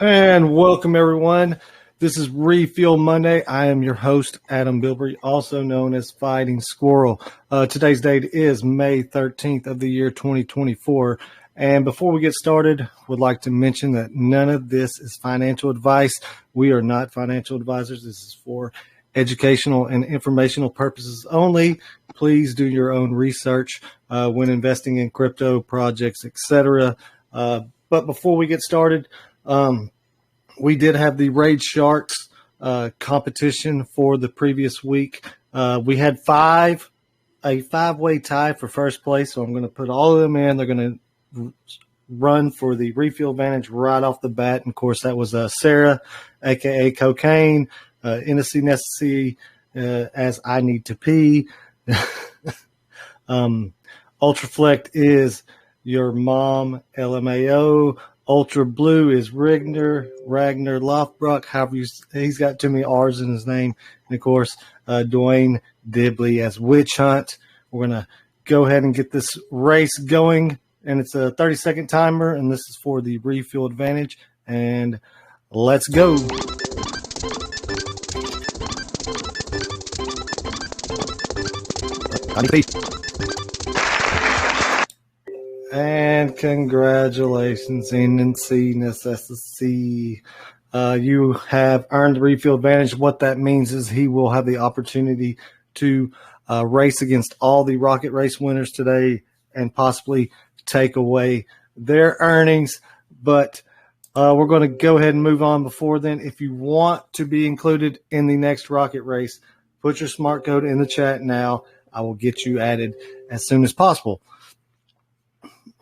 And welcome, everyone. This is Refuel Monday. I am your host, Adam Bilbrey, also known as Fighting Squirrel. Today's date is May 13th of the year 2024. And before we get started, would like to mention that none of this is financial advice. We are not financial advisors. This is for educational and informational purposes only. Please do your own research when investing in crypto projects, etc. But before we get started, we did have the Raid Sharks competition for the previous week. We had a five-way tie for first place, so I'm going to put all of them in. They're going to run for the refuel advantage right off the bat. And, of course, that was Sarah, a.k.a. Cocaine, Nessie, as I Need to Pee. Ultraflect is Your Mom, LMAO. Ultra Blue is Ragnar Lothbrok. However, he's got too many R's in his name. And, of course, Dwayne Dibley as Witch Hunt. We're going to go ahead and get this race going. And it's a 30-second timer, and this is for the refuel advantage. And let's go. And congratulations, NCSSC. You have earned the refuel advantage. What that means is he will have the opportunity to race against all the Rocket Race winners today and possibly take away their earnings. But we're going to go ahead and move on before then. If you want to be included in the next Rocket Race, put your smart code in the chat now. I will get you added as soon as possible.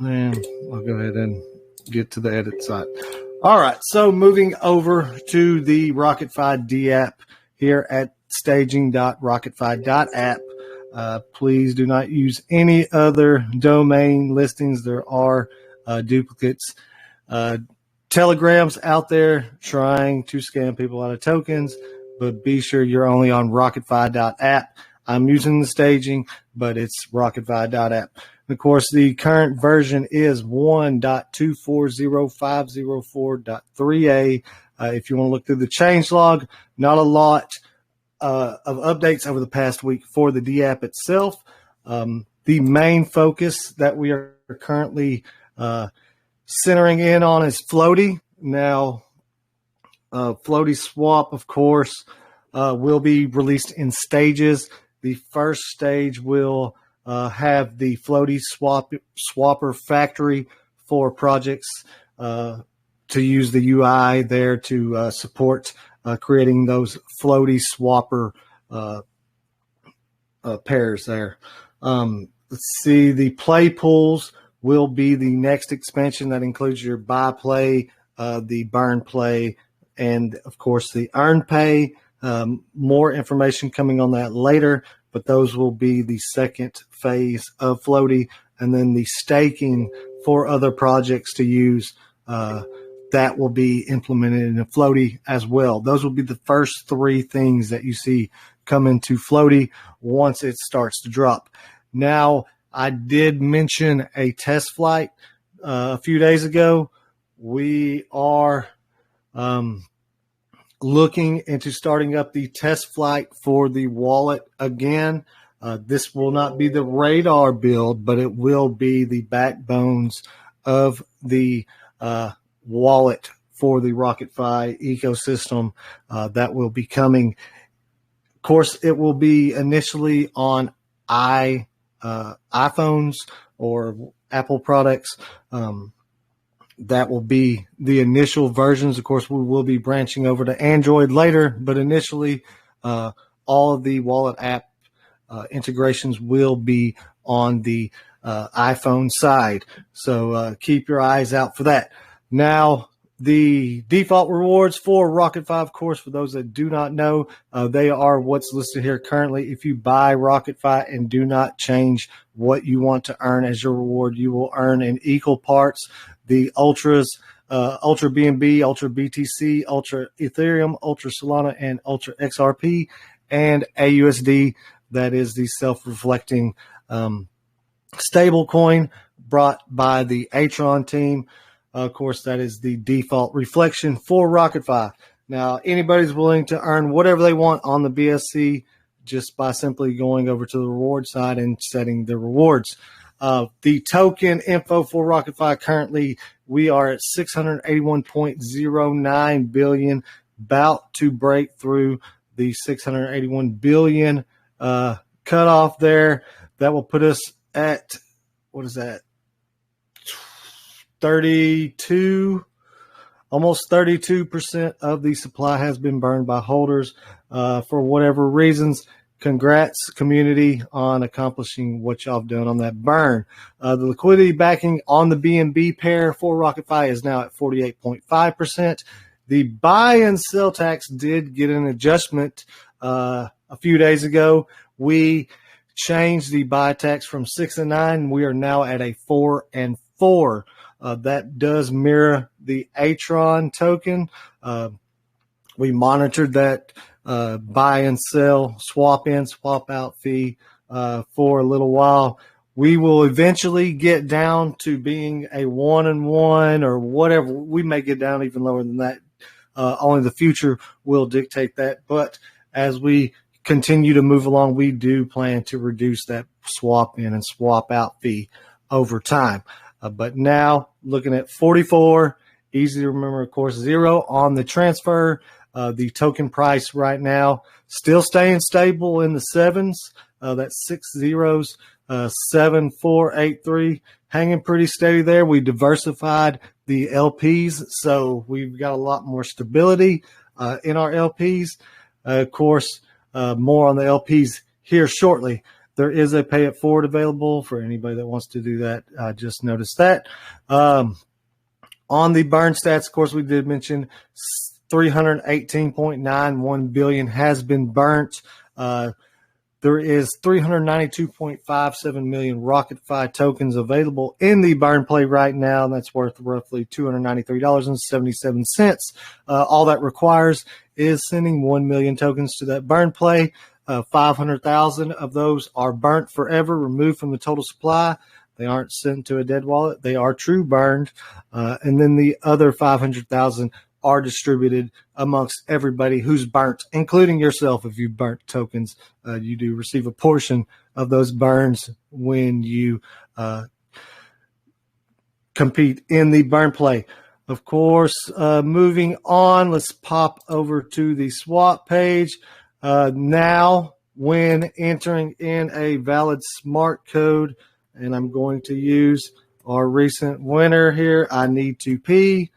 And I'll go ahead and get to the edit side. All right, so moving over to the RocketFi D app here at staging.rocketfi.app. Please do not use any other domain listings. There are duplicates. Telegrams out there trying to scam people out of tokens, but be sure you're only on rocketfi.app. I'm using the staging, but it's rocketfi.app. Of course, the current version is 1.240504.3a. If you want to look through the changelog, not a lot of updates over the past week for the D app itself. The main focus that we are currently centering in on is Floaty. Now, Floaty Swap, of course, will be released in stages. The first stage will have the Floaty Swapper factory for projects to use the UI there to support creating those Floaty Swapper pairs there. Let's see, the play pools will be the next expansion that includes your buy play, the burn play, and of course the earn pay. More information coming on that later, but those will be the second phase of Floaty, and then the staking for other projects to use that will be implemented in Floaty as well. Those will be the first three things that you see come into Floaty once it starts to drop. Now, I did mention a test flight a few days ago. We are looking into starting up the test flight for the wallet again. This will not be the radar build, but it will be the backbones of the wallet for the RocketFi ecosystem that will be coming. Of course, it will be initially on iPhones or Apple products. That will be the initial versions. Of course, we will be branching over to Android later, but initially all of the wallet app integrations will be on the iPhone side. So keep your eyes out for that. Now, the default rewards for RocketFi, of course, for those that do not know, they are what's listed here currently. If you buy RocketFi and do not change what you want to earn as your reward, you will earn in equal parts the Ultras, Ultra BNB, Ultra BTC, Ultra Ethereum, Ultra Solana, and Ultra XRP, and AUSD. That is the self-reflecting stable coin brought by the Atron team. Of course, that is the default reflection for RocketFi. Now, anybody's willing to earn whatever they want on the BSC just by simply going over to the reward side and setting the rewards. The token info for RocketFi currently, we are at 681.09 billion, about to break through the 681 billion cutoff there. That will put us at, what is that, 32, almost 32% of the supply has been burned by holders for whatever reasons. Congrats, community, on accomplishing what y'all have done on that burn. The liquidity backing on the BNB pair for RocketFi is now at 48.5%. The buy and sell tax did get an adjustment a few days ago. We changed the buy tax from 6 and 9. We are now at a 4 and 4. That does mirror the Atron token. We monitored that buy and sell, swap in, swap out fee for a little while. We will eventually get down to being a 1 and 1 or whatever. We may get down even lower than that. Only the future will dictate that. But as we continue to move along, we do plan to reduce that swap in and swap out fee over time. But now looking at 44, easy to remember, of course, 0 on the transfer. The token price right now still staying stable in the 7s. That's 6 zeros, 7483, hanging pretty steady there. We diversified the LPs, so we've got a lot more stability in our LPs. Of course, more on the LPs here shortly. There is a pay it forward available for anybody that wants to do that. I just noticed that. On the burn stats, of course, we did mention 318.91 billion has been burnt. There is 392.57 million RocketFi tokens available in the burn play right now. That's worth roughly $293.77. All that requires is sending 1 million tokens to that burn play. 500,000 of those are burnt forever, removed from the total supply. They aren't sent to a dead wallet. They are true burned. And then the other 500,000 are distributed amongst everybody who's burnt, including yourself. If you burnt tokens, you do receive a portion of those burns when you compete in the burn play. Of course, moving on, let's pop over to the swap page. Now, when entering in a valid smart code, and I'm going to use our recent winner here, I need to pee,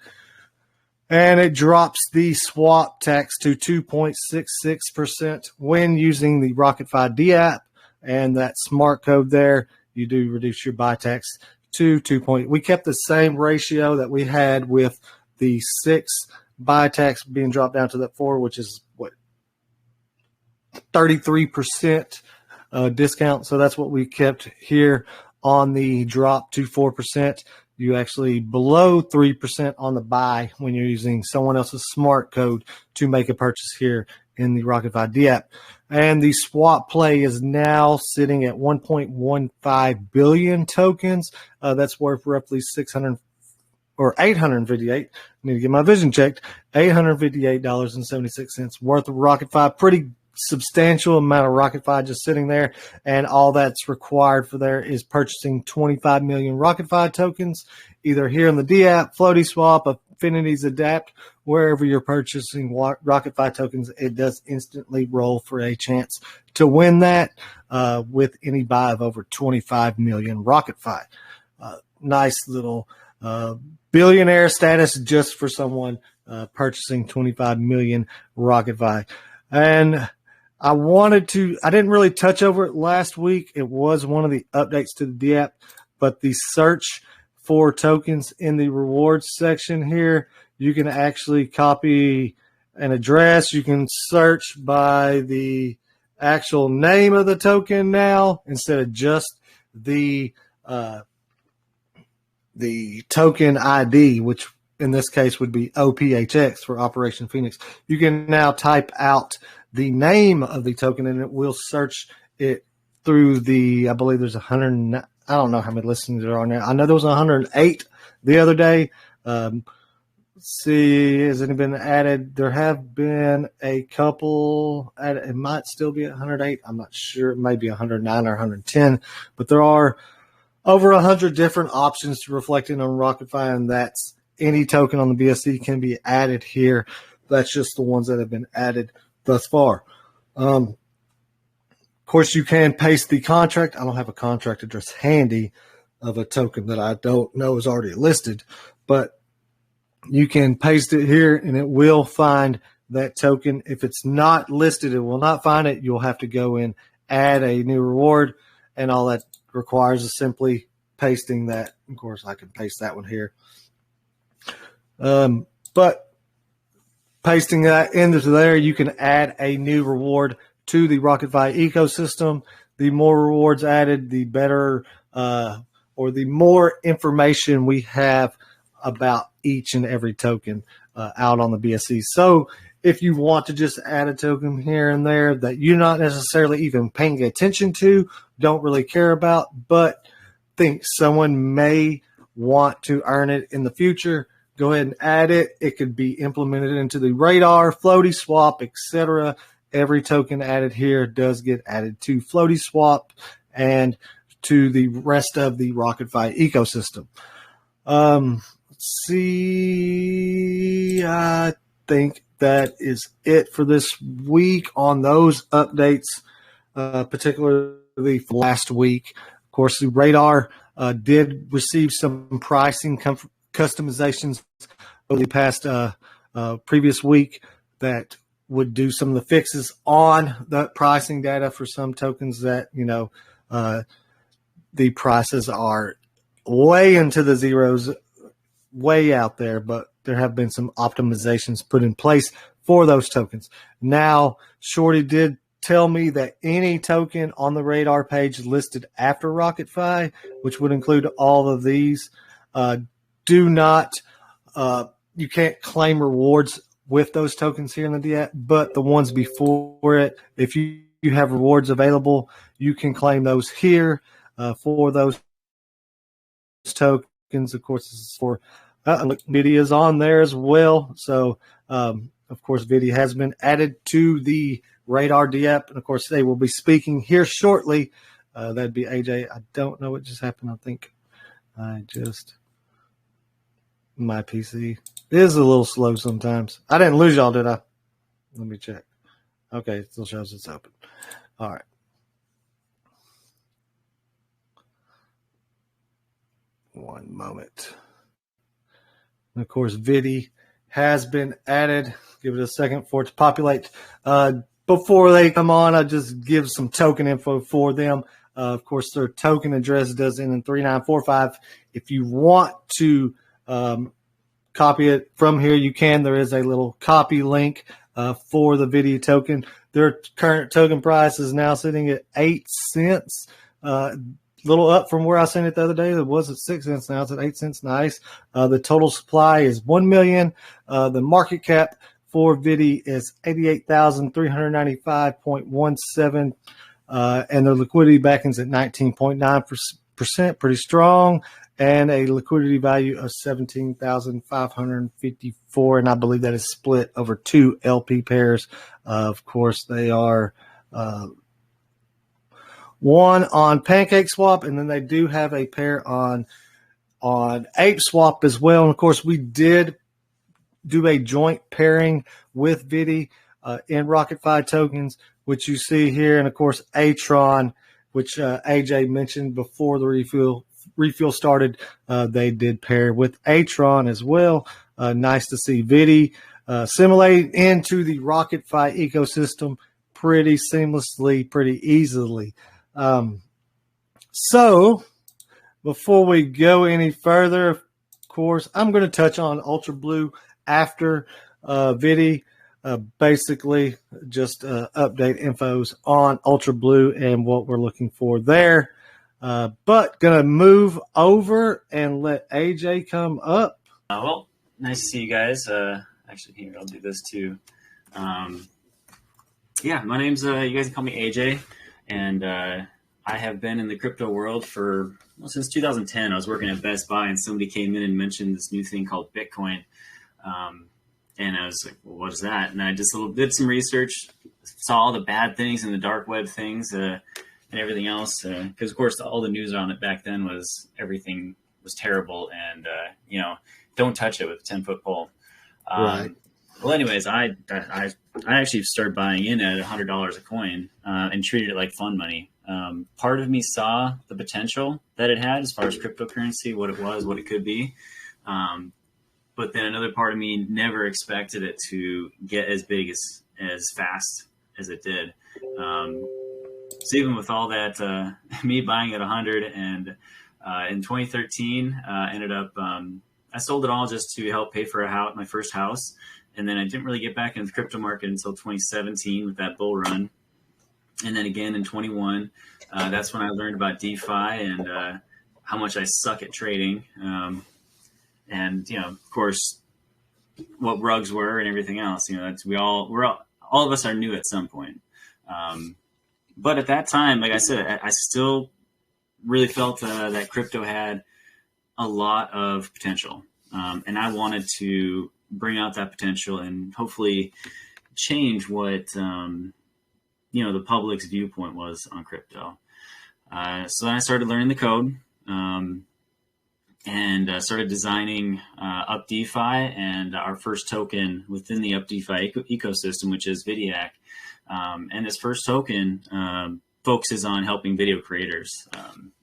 and it drops the swap tax to 2.66% when using the RocketFi D app, and that smart code there, you do reduce your buy tax to 2. We kept the same ratio that we had with the 6 buy tax being dropped down to that 4, which is what, 33% discount. So that's what we kept here on the drop to 4%. You actually below 3% on the buy when you're using someone else's smart code to make a purchase here in the RocketFi D app. And the swap play is now sitting at 1.15 billion tokens. That's worth roughly 600 or 858. I need to get my vision checked. $858.76 worth of RocketFi. Pretty substantial amount of RocketFi just sitting there, and all that's required for there is purchasing 25 million RocketFi tokens, either here in the D app, Floaty Swap, Affinities Adapt, wherever you're purchasing RocketFi tokens. It does instantly roll for a chance to win that with any buy of over 25 million RocketFi. Nice little billionaire status just for someone purchasing 25 million RocketFi. And I didn't really touch over it last week. It was one of the updates to the D app, but the search for tokens in the rewards section here, you can actually copy an address. You can search by the actual name of the token now instead of just the token ID, which in this case would be OPHX for Operation Phoenix. You can now type out the name of the token, and it will search it through I believe there's 100, I don't know how many listings there are now. I know there was 108 the other day. See, has it been added? There have been a couple. It might still be 108. I'm not sure. It may be 109 or 110, but there are over 100 different options to reflecting on RocketFi, and that's any token on the BSC can be added here. That's just the ones that have been added thus far. Of course, you can paste the contract. I don't have a contract address handy of a token that I don't know is already listed, but you can paste it here and it will find that token. If it's not listed, it will not find it. You'll have to go in, add a new reward, and all that requires is simply pasting that. Of course, I can paste that one here. But pasting that into there, you can add a new reward to the RocketFi ecosystem. The more rewards added, the better or the more information we have about each and every token out on the BSC. So if you want to just add a token here and there that you're not necessarily even paying attention to, don't really care about, but think someone may want to earn it in the future, go ahead and add it. It could be implemented into the radar, floaty swap, etc. Every token added here does get added to floaty swap and to the rest of the RocketFi ecosystem. Let's see, I think that is it for this week on those updates, particularly for last week. Of course, the radar did receive some pricing customizations over the past previous week that would do some of the fixes on the pricing data for some tokens that, the prices are way into the zeros, way out there, but there have been some optimizations put in place for those tokens. Now, Shorty did tell me that any token on the radar page listed after RocketFi, which would include all of these, you can't claim rewards with those tokens here in the DApp, but the ones before it, if you have rewards available, you can claim those here for those tokens. Of course, this is for Vidiac is on there as well. So, of course, Vidiac has been added to the radar DApp, and of course, they will be speaking here shortly. That'd be AJ. I don't know what just happened. I think my PC is a little slow sometimes. I didn't lose y'all, did I? Let me check. Okay, it still shows it's open. All right. One moment. And of course, Vidiac has been added. Give it a second for it to populate. Before they come on, I'll just give some token info for them. Of course, their token address does end in 3945. If you want to copy it from here, you can. There is a little copy link for the Vidiac token. Their current token price is now sitting at 8 cents. Little up from where I seen it the other day. It was at 6 cents. Now it's at 8 cents. Nice. The total supply is 1 million. The market cap for Vidiac is 88,395.17. And their liquidity backings at 19.9%, pretty strong, and a liquidity value of 17,554. And I believe that is split over 2 LP pairs. Of course, they are one on PancakeSwap, and then they do have a pair on ApeSwap as well. And of course, we did do a joint pairing with Vidiac in RocketFi tokens, which you see here, and of course Atron, which AJ mentioned before the refuel started. They did pair with Atron as well. Nice to see Vidiac assimilate into the RocketFi ecosystem pretty seamlessly, pretty easily. So before we go any further, of course, I'm going to touch on Ultra Blue after Vidiac. Basically, just update infos on Ultra Blue and what we're looking for there. But going to move over and let AJ come up. Well, nice to see you guys. Actually, here, I'll do this too. Yeah, my name's, you guys can call me AJ. And I have been in the crypto world since 2010. I was working at Best Buy, and somebody came in and mentioned this new thing called Bitcoin. And I was like, well, what is that? And I just did some research, saw all the bad things and the dark web things and everything else. Because, of course, all the news on it back then was everything was terrible and, don't touch it with a 10-foot pole. Right. Well, anyways, I actually started buying in at $100 a coin and treated it like fun money. Part of me saw the potential that it had as far as cryptocurrency, what it was, what it could be. But then another part of me never expected it to get as big as fast as it did. So even with all that, me buying at 100 and in 2013, ended up, I sold it all just to help pay for my first house. And then I didn't really get back into the crypto market until 2017 with that bull run. And then again in 21, that's when I learned about DeFi and how much I suck at trading. And, of course, what rugs were and everything else, all of us are new at some point. But at that time, like I said, I still really felt that crypto had a lot of potential. And I wanted to bring out that potential and hopefully change what, the public's viewpoint was on crypto. So then I started learning the code. And started designing Up DeFi and our first token within the Up DeFi ecosystem, which is Vidiac. And this first token focuses on helping video creators.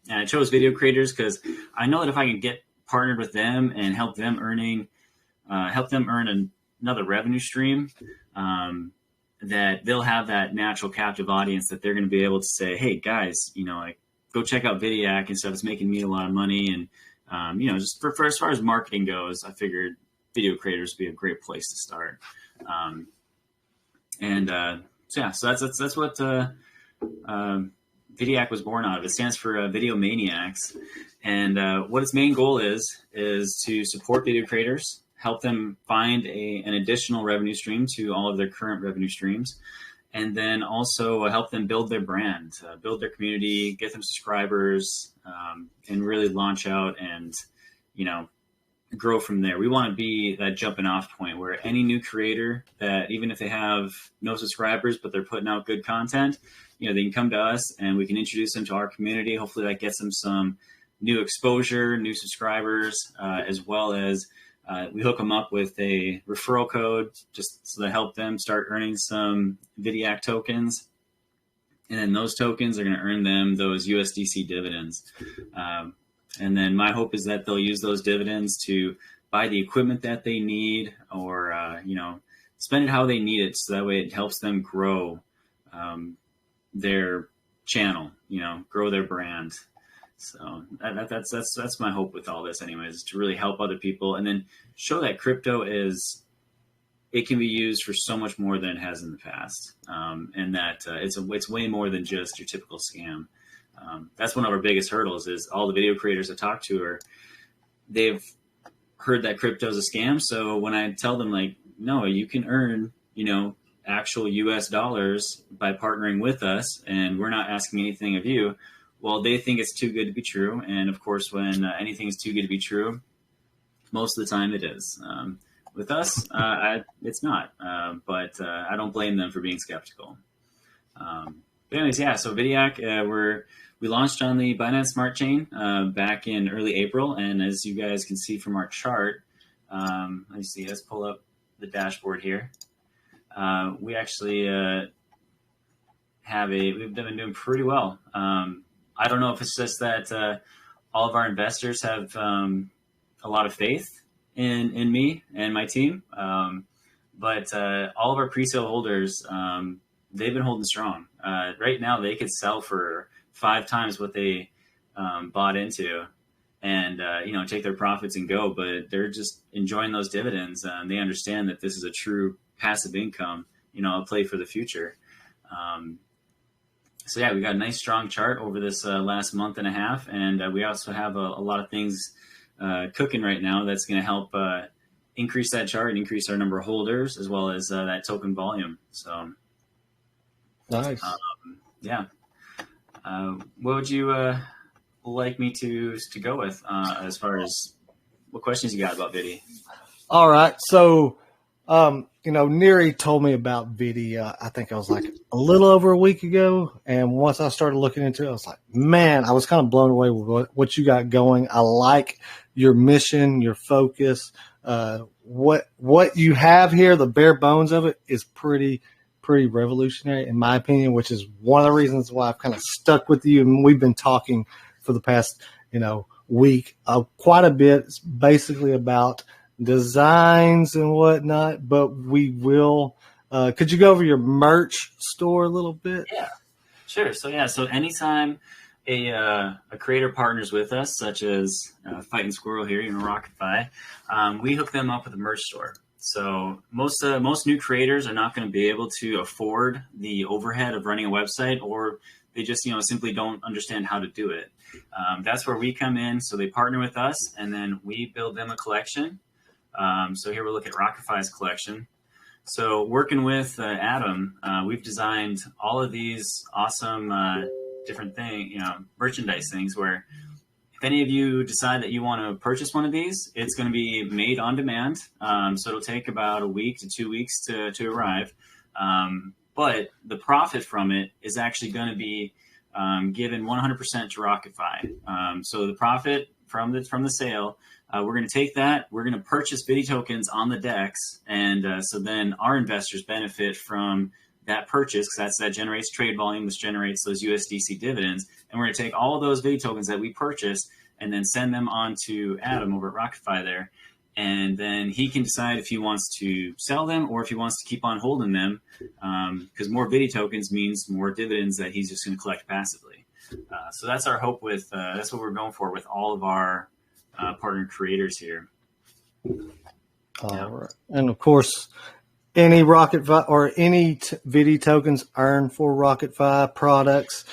And I chose video creators because I know that if I can get partnered with them and help them earn another revenue stream, that they'll have that natural captive audience that they're going to be able to say, hey guys, go check out Vidiac and stuff. It's making me a lot of money. And just for as far as marketing goes, I figured video creators would be a great place to start. So that's what Vidiac was born out of. It stands for Video Maniacs. And what its main goal is to support video creators, help them find an additional revenue stream to all of their current revenue streams, and then also help them build their brand, build their community, get them subscribers, and really launch out and, grow from there. We want to be that jumping off point where any new creator that, even if they have no subscribers, but they're putting out good content, they can come to us and we can introduce them to our community. Hopefully that gets them some new exposure, new subscribers, as well as we hook them up with a referral code just so to help them start earning some Vidiac tokens. And then those tokens are going to earn them those USDC dividends. And then my hope is that they'll use those dividends to buy the equipment that they need or, spend it how they need it. So that way it helps them grow their channel, grow their brand. So that's my hope with all this anyways, is to really help other people and then show that crypto it can be used for so much more than it has in the past. And that it's way more than just your typical scam. That's one of our biggest hurdles is all the video creators I talk to they've heard that crypto is a scam. So when I tell them like, no, you can earn, actual US dollars by partnering with us and we're not asking anything of you. Well, they think it's too good to be true. And of course, when anything is too good to be true, most of the time it is. With us, it's not. But I don't blame them for being skeptical. But anyways, yeah, so Vidiac, we launched on the Binance Smart Chain back in early April. And as you guys can see from our chart, let's pull up the dashboard here. We actually we've been doing pretty well. I don't know if it's just that all of our investors have a lot of faith in me and my team, but all of our pre-sale holders, they've been holding strong. Right now, they could sell for 5 times what they bought into and take their profits and go, but they're just enjoying those dividends. They understand that this is a true passive income, a play for the future. So yeah, we got a nice strong chart over this last month and a half, and we also have a lot of things cooking right now that's going to help increase that chart and increase our number of holders as well as that token volume. So nice. Yeah. What would you like me to go with as far as what questions you got about Vidi? All right. So, Neri told me about Vidia. I think I was like a little over a week ago. And once I started looking into it, I was like, man, I was kind of blown away with what you got going. I like your mission, your focus. What you have here, the bare bones of it is pretty revolutionary in my opinion, which is one of the reasons why I've kind of stuck with you. And we've been talking for the past, week quite a bit. It's basically about designs and whatnot, but we will. Could you go over your merch store a little bit? Yeah, sure. So anytime a creator partners with us, such as Fighting Squirrel here, RocketFi, we hook them up with a merch store. So most new creators are not going to be able to afford the overhead of running a website, or they just simply don't understand how to do it. That's where we come in. So they partner with us, and then we build them a collection. So here we'll look at RocketFi's collection. So working with Adam, we've designed all of these awesome different merchandise things where if any of you decide that you want to purchase one of these, it's going to be made on demand. So it'll take about a week to 2 weeks to arrive. But the profit from it is actually going to be given 100% to RocketFi. So the profit from the sale, we're going to take that. We're going to purchase Vidi tokens on the DEX, and so then our investors benefit from that purchase because that generates trade volume, which generates those USDC dividends. And we're going to take all of those Vidi tokens that we purchased and then send them on to Adam over at RocketFi there. And then he can decide if he wants to sell them or if he wants to keep on holding them, because more Vidi tokens means more dividends that he's just going to collect passively. So that's our hope with that's what we're going for with all of our partner creators here. All right. And of course, any RocketFi or any Vidi tokens earned for RocketFi products,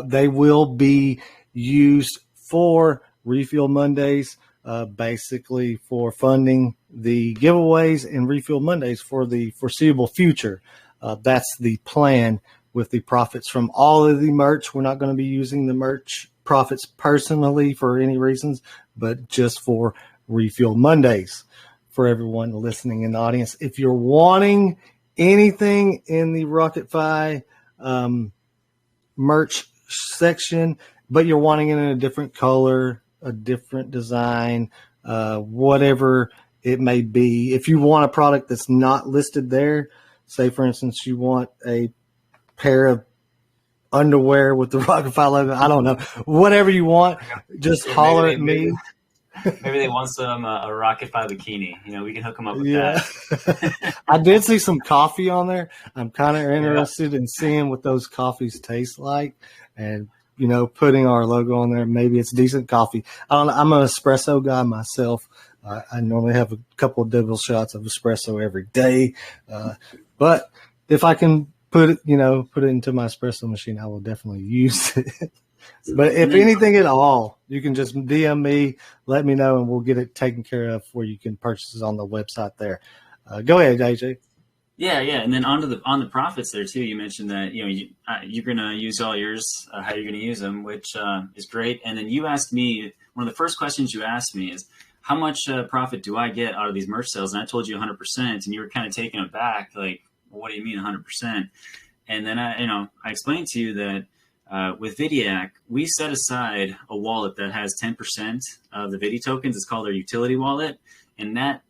they will be used for Refuel Mondays, basically for funding the giveaways and Refuel Mondays for the foreseeable future. That's the plan with the profits from all of the merch. We're not going to be using the merch profits personally for any reasons, but just for Refuel Mondays. For everyone listening in the audience, if you're wanting anything in the RocketFi merch section, but you're wanting it in a different color, a different design, whatever it may be, if you want a product that's not listed there, say for instance you want a pair of underwear with the RocketFi logo, I don't know, whatever you want, just holler at me. Maybe they want some a RocketFi bikini. We can hook them up with that. I did see some coffee on there. I'm kind of interested in seeing what those coffees taste like, and putting our logo on there. Maybe it's decent coffee. I don't know. I'm an espresso guy myself. I normally have a couple of double shots of espresso every day, but if I can put it into my espresso machine, I will definitely use it. But if anything at all, you can just DM me, let me know, and we'll get it taken care of where you can purchase it on the website there. Go ahead, AJ. Yeah, and then on the profits there too. You mentioned that you're going to use all yours, how you're going to use them, which is great. And then you asked me, one of the first questions you asked me is, how much profit do I get out of these merch sales? And I told you 100%, and you were kind of taken aback, like, well, what do you mean 100%? And then I explained to you that. With Vidiac, we set aside a wallet that has 10% of the Vidi tokens. It's called our utility wallet, and that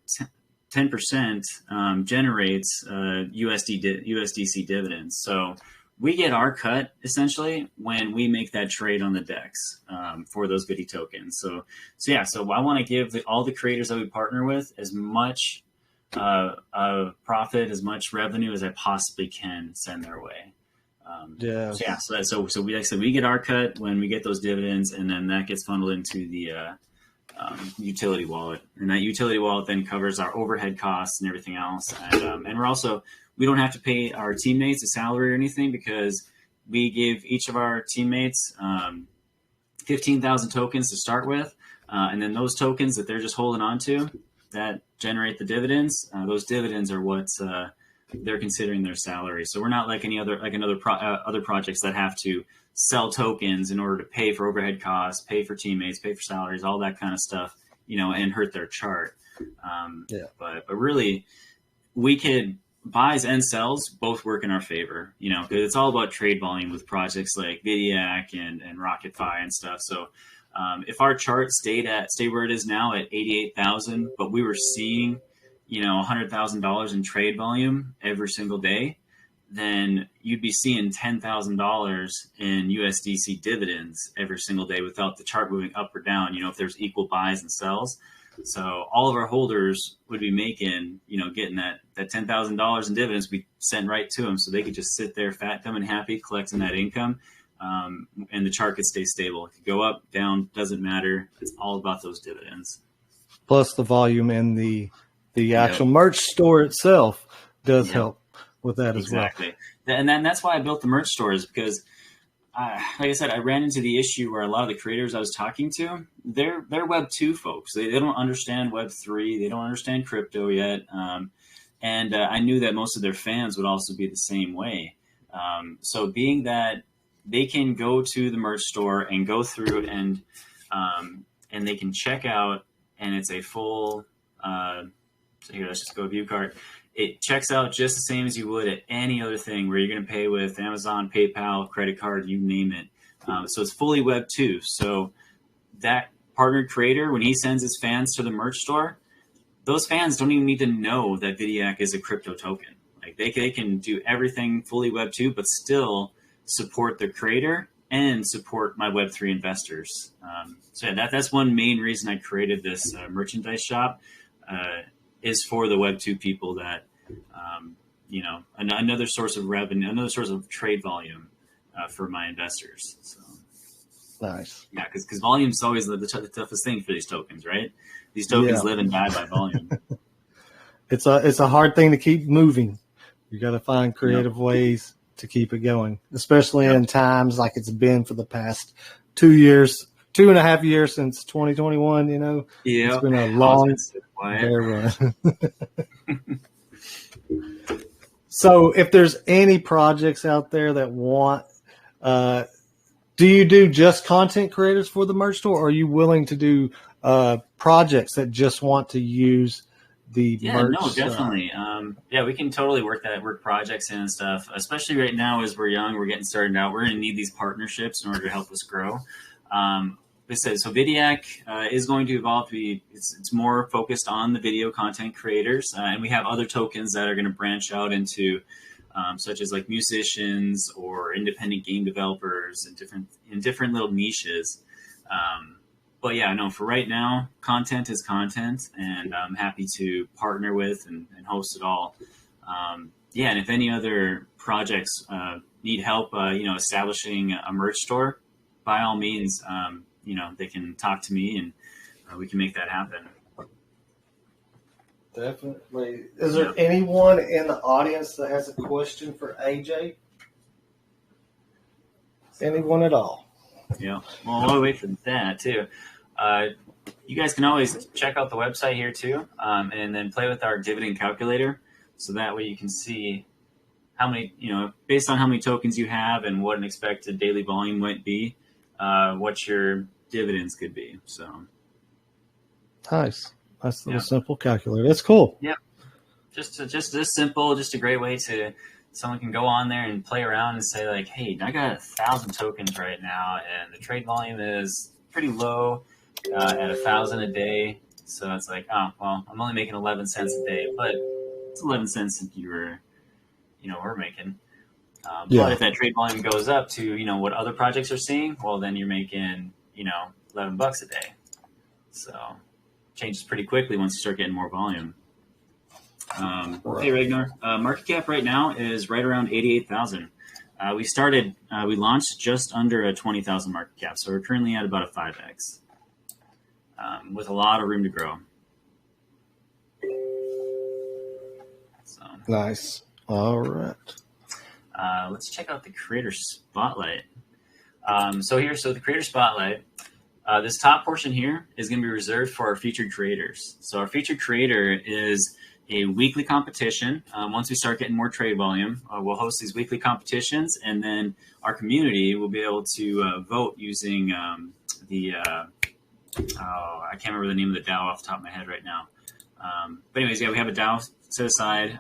10% generates USDC dividends. So we get our cut essentially when we make that trade on the DEX for those Vidi tokens. So I want to give all the creators that we partner with as much profit, as much revenue as I possibly can send their way. So we, like I said, we get our cut when we get those dividends, and then that gets funneled into the utility wallet, and that utility wallet then covers our overhead costs and everything else. And we don't have to pay our teammates a salary or anything, because we give each of our teammates 15,000 tokens to start with, and then those tokens that they're just holding on to that generate the dividends. Those dividends are what's they're considering their salary. So we're not like any other other projects that have to sell tokens in order to pay for overhead costs, pay for teammates, pay for salaries, all that kind of stuff, and hurt their chart. But really, we could buys and sells both work in our favor, because it's all about trade volume with projects like Vidiac and RocketFi and stuff. So if our chart stay where it is now at 88,000, but we were seeing, $100,000 in trade volume every single day, then you'd be seeing $10,000 in USDC dividends every single day without the chart moving up or down, if there's equal buys and sells. So all of our holders would be making, getting that $10,000 in dividends we sent right to them, so they could just sit there fat, dumb, and happy collecting that income, and the chart could stay stable. It could go up, down, doesn't matter. It's all about those dividends. Plus the volume in the actual merch store itself does help with that as well. Exactly. And that's why I built the merch stores, because like I said, I ran into the issue where a lot of the creators I was talking to, they're Web 2 folks. They don't understand Web 3. They don't understand crypto yet. And I knew that most of their fans would also be the same way. So being that they can go to the merch store and go through and they can check out, and it's a full, so here, let's just go view cart. It checks out just the same as you would at any other thing where you're going to pay with Amazon, PayPal, credit card, you name it. So it's fully Web 2. So that partnered creator, when he sends his fans to the merch store, those fans don't even need to know that Vidiac is a crypto token. Like they can do everything fully Web 2, but still support the creator and support my Web 3 investors. So yeah, that's one main reason I created this merchandise shop. Is for the Web 2 people that, another source of revenue, another source of trade volume for my investors. So, nice. Yeah, because volume is always the toughest thing for these tokens, right? These tokens live and die by volume. It's a hard thing to keep moving. You got to find creative ways to keep it going, especially in times like it's been for the past 2.5 years since 2021, it's been a long run. So if there's any projects out there that want, do you do just content creators for the merch store, or are you willing to do projects that just want to use the merch? No, definitely. We can totally work projects in and stuff, especially right now as we're young, we're getting started out. We're going to need these partnerships in order to help us grow. So Vidiac is going to evolve. It's more focused on the video content creators, and we have other tokens that are going to branch out into, such as like musicians or independent game developers in different little niches. But for right now, content is content, and I'm happy to partner with and host it all. And if any other projects need help, establishing a merch store, by all means, they can talk to me and we can make that happen. Definitely. Is there anyone in the audience that has a question for AJ? Anyone at all? Yeah. Well, while we wait for that too, you guys can always check out the website here too, and then play with our dividend calculator. So that way you can see how many, based on how many tokens you have and what an expected daily volume might be, what your dividends could be. So nice. That's a simple calculator. That's cool. Yeah. Just this simple, just a great way to, someone can go on there and play around and say like, hey, I got 1,000 tokens right now and the trade volume is pretty low at 1,000 a day. So it's like, oh, well, I'm only making 11 cents a day, but it's 11 cents if you were, we're making. But if that trade volume goes up to, what other projects are seeing, well, then you're making, $11 a day. So changes pretty quickly once you start getting more volume. Hey, Ragnar, market cap right now is right around 88,000. We launched just under a 20,000 market cap. So we're currently at about a 5X, with a lot of room to grow. So nice. All right. Let's check out the Creator Spotlight. So the Creator Spotlight, this top portion here is going to be reserved for our featured creators. So our featured creator is a weekly competition. Once we start getting more trade volume, we'll host these weekly competitions, and then our community will be able to vote using I can't remember the name of the DAO off the top of my head right now. But anyways, we have a DAO set aside,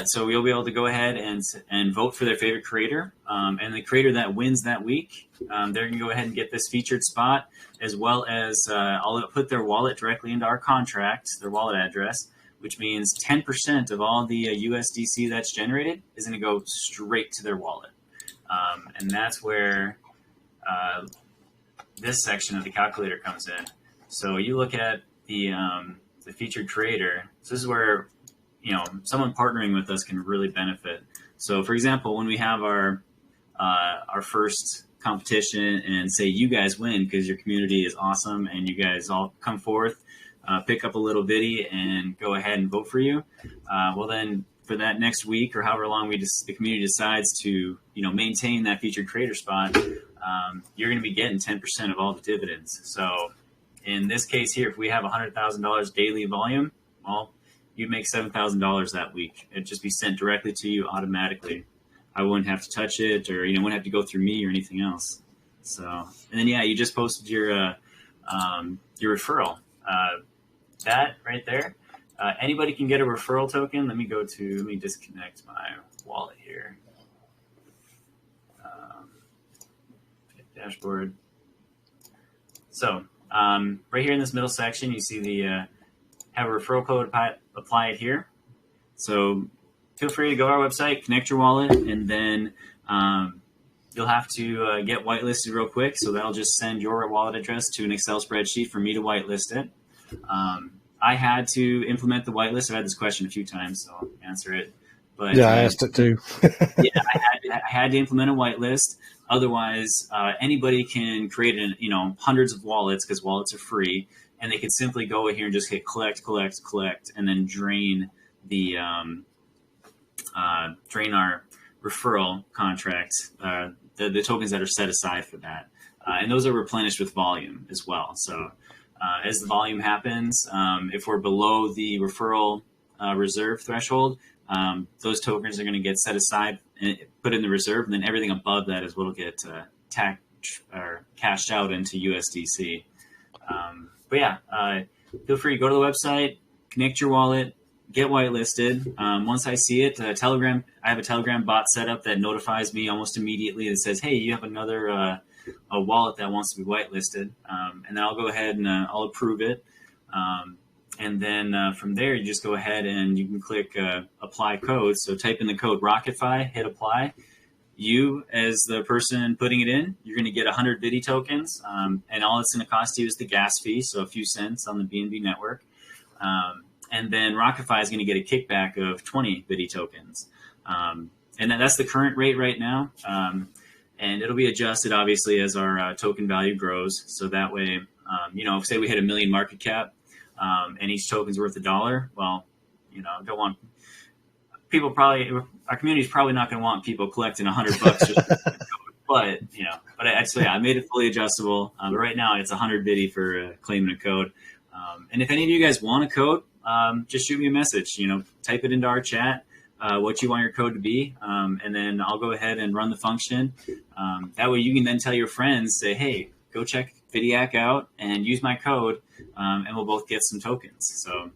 so we'll be able to go ahead and vote for their favorite creator, and the creator that wins that week, they're going to go ahead and get this featured spot, as well as I'll put their wallet directly into our contract, their wallet address, which means 10% of all the USDC that's generated is going to go straight to their wallet, and that's where this section of the calculator comes in. So you look at the featured creator. So this is where someone partnering with us can really benefit. So, for example, when we have our first competition, and say you guys win because your community is awesome, and you guys all come forth, pick up a little biddy, and go ahead and vote for you. Well, then for that next week or however long the community decides to maintain that featured creator spot, you're going to be getting 10% of all the dividends. So, in this case here, if we have $100,000 daily volume, well, you'd make $7,000 that week. It'd just be sent directly to you automatically. I wouldn't have to touch it, or wouldn't have to go through me or anything else. So, and then you just posted your referral. That right there, anybody can get a referral token. Let me disconnect my wallet here. Dashboard. So, right here in this middle section, you see the have a referral code, apply it here. So feel free to go to our website, connect your wallet, and then you'll have to get whitelisted real quick. So that'll just send your wallet address to an Excel spreadsheet for me to whitelist it. I had to implement the whitelist. I've had this question a few times, so I'll answer it. But yeah, I asked it too. Yeah, I had to implement a whitelist. Otherwise, anybody can create hundreds of wallets, because wallets are free, and they could simply go in here and just hit collect, and then drain our referral contract, the tokens that are set aside for that, and those are replenished with volume as well. So as the volume happens, if we're below the referral reserve threshold, those tokens are going to get set aside and put in the reserve, and then everything above that is what will get cashed out into USDC. Feel free to go to the website, connect your wallet, get whitelisted. Once I see it, I have a Telegram bot set up that notifies me almost immediately that says, hey, you have another a wallet that wants to be whitelisted. And then I'll go ahead and I'll approve it. And then from there, you just go ahead and you can click apply code. So type in the code RocketFi, hit apply. You, as the person putting it in, you're going to get 100 Vidi tokens. And all it's going to cost you is the gas fee, so a few cents on the BNB network. And then RocketFi is going to get a kickback of 20 Vidi tokens. And that's the current rate right now. And it'll be adjusted, obviously, as our token value grows. So that way, if say we hit 1 million market cap, and each token's worth $1, well, don't want people our community is probably not going to want people collecting $100 just but I made it fully adjustable. But right now it's 100 Vidi for claiming a code. And if any of you guys want a code, just shoot me a message, type it into our chat, what you want your code to be. And then I'll go ahead and run the function. That way you can then tell your friends, say, hey, go check Vidiac out and use my code, and we'll both get some tokens. So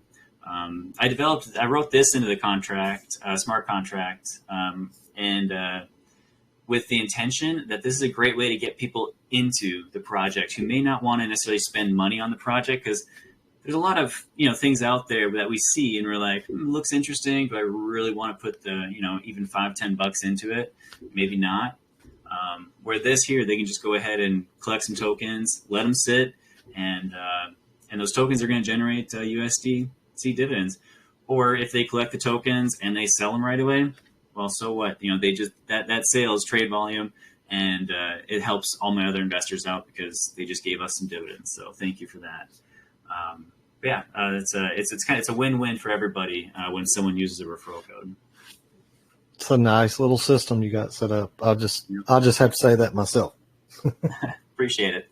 I wrote this into the contract, smart contract, and with the intention that this is a great way to get people into the project who may not want to necessarily spend money on the project, because there's a lot of things out there that we see and we're like, looks interesting, but I really want to put the even $5-10 into it. Maybe not. Where this here, they can just go ahead and collect some tokens, let them sit, and those tokens are going to generate USDC dividends. Or if they collect the tokens and they sell them right away, well, so what? They just that sale is trade volume, and it helps all my other investors out because they just gave us some dividends. So thank you for that. It's a win-win for everybody when someone uses a referral code. It's a nice little system you got set up. I'll just have to say that myself. Appreciate it.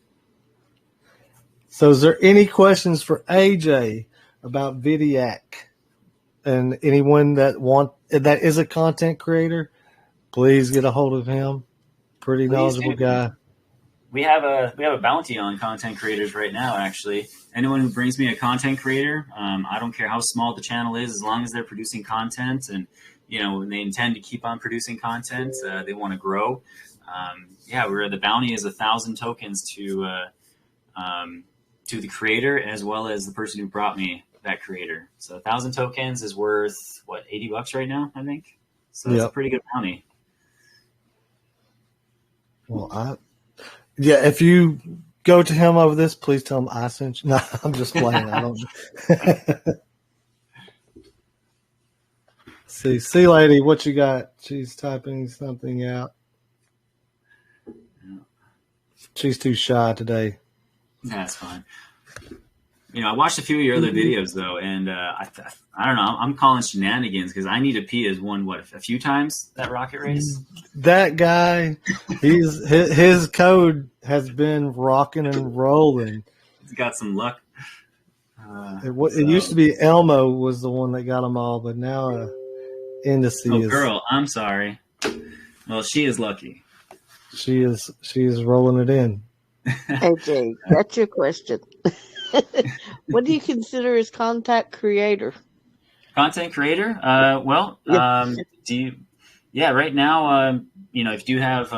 So is there any questions for AJ about Vidiac. And anyone that is a content creator, please get a hold of him. Pretty Please knowledgeable do. guy. We have a bounty on content creators right now. Actually, anyone who brings me a content creator, I don't care how small the channel is, as long as they're producing content and when they intend to keep on producing content, they want to grow. The bounty is 1,000 tokens to the creator as well as the person who brought me that creator. So 1,000 tokens is worth what, $80 right now, I think. So that's a pretty good bounty. Well, if you go to him over this, please tell him I sent you. No, I'm just playing. I don't. See, lady, what you got? She's typing something out. She's too shy today. That's fine. I watched a few of your other videos though, and I don't know. I'm calling shenanigans because I need to pee a few times that rocket race. That guy, his code has been rocking and rolling. He's got some luck. It used to be Elmo was the one that got them all, but now Indice is. Girl, I'm sorry. Well, she is lucky. She is rolling it in. Hey Jay, that's your question. What do you consider as content creator? Content creator? Right now, if you have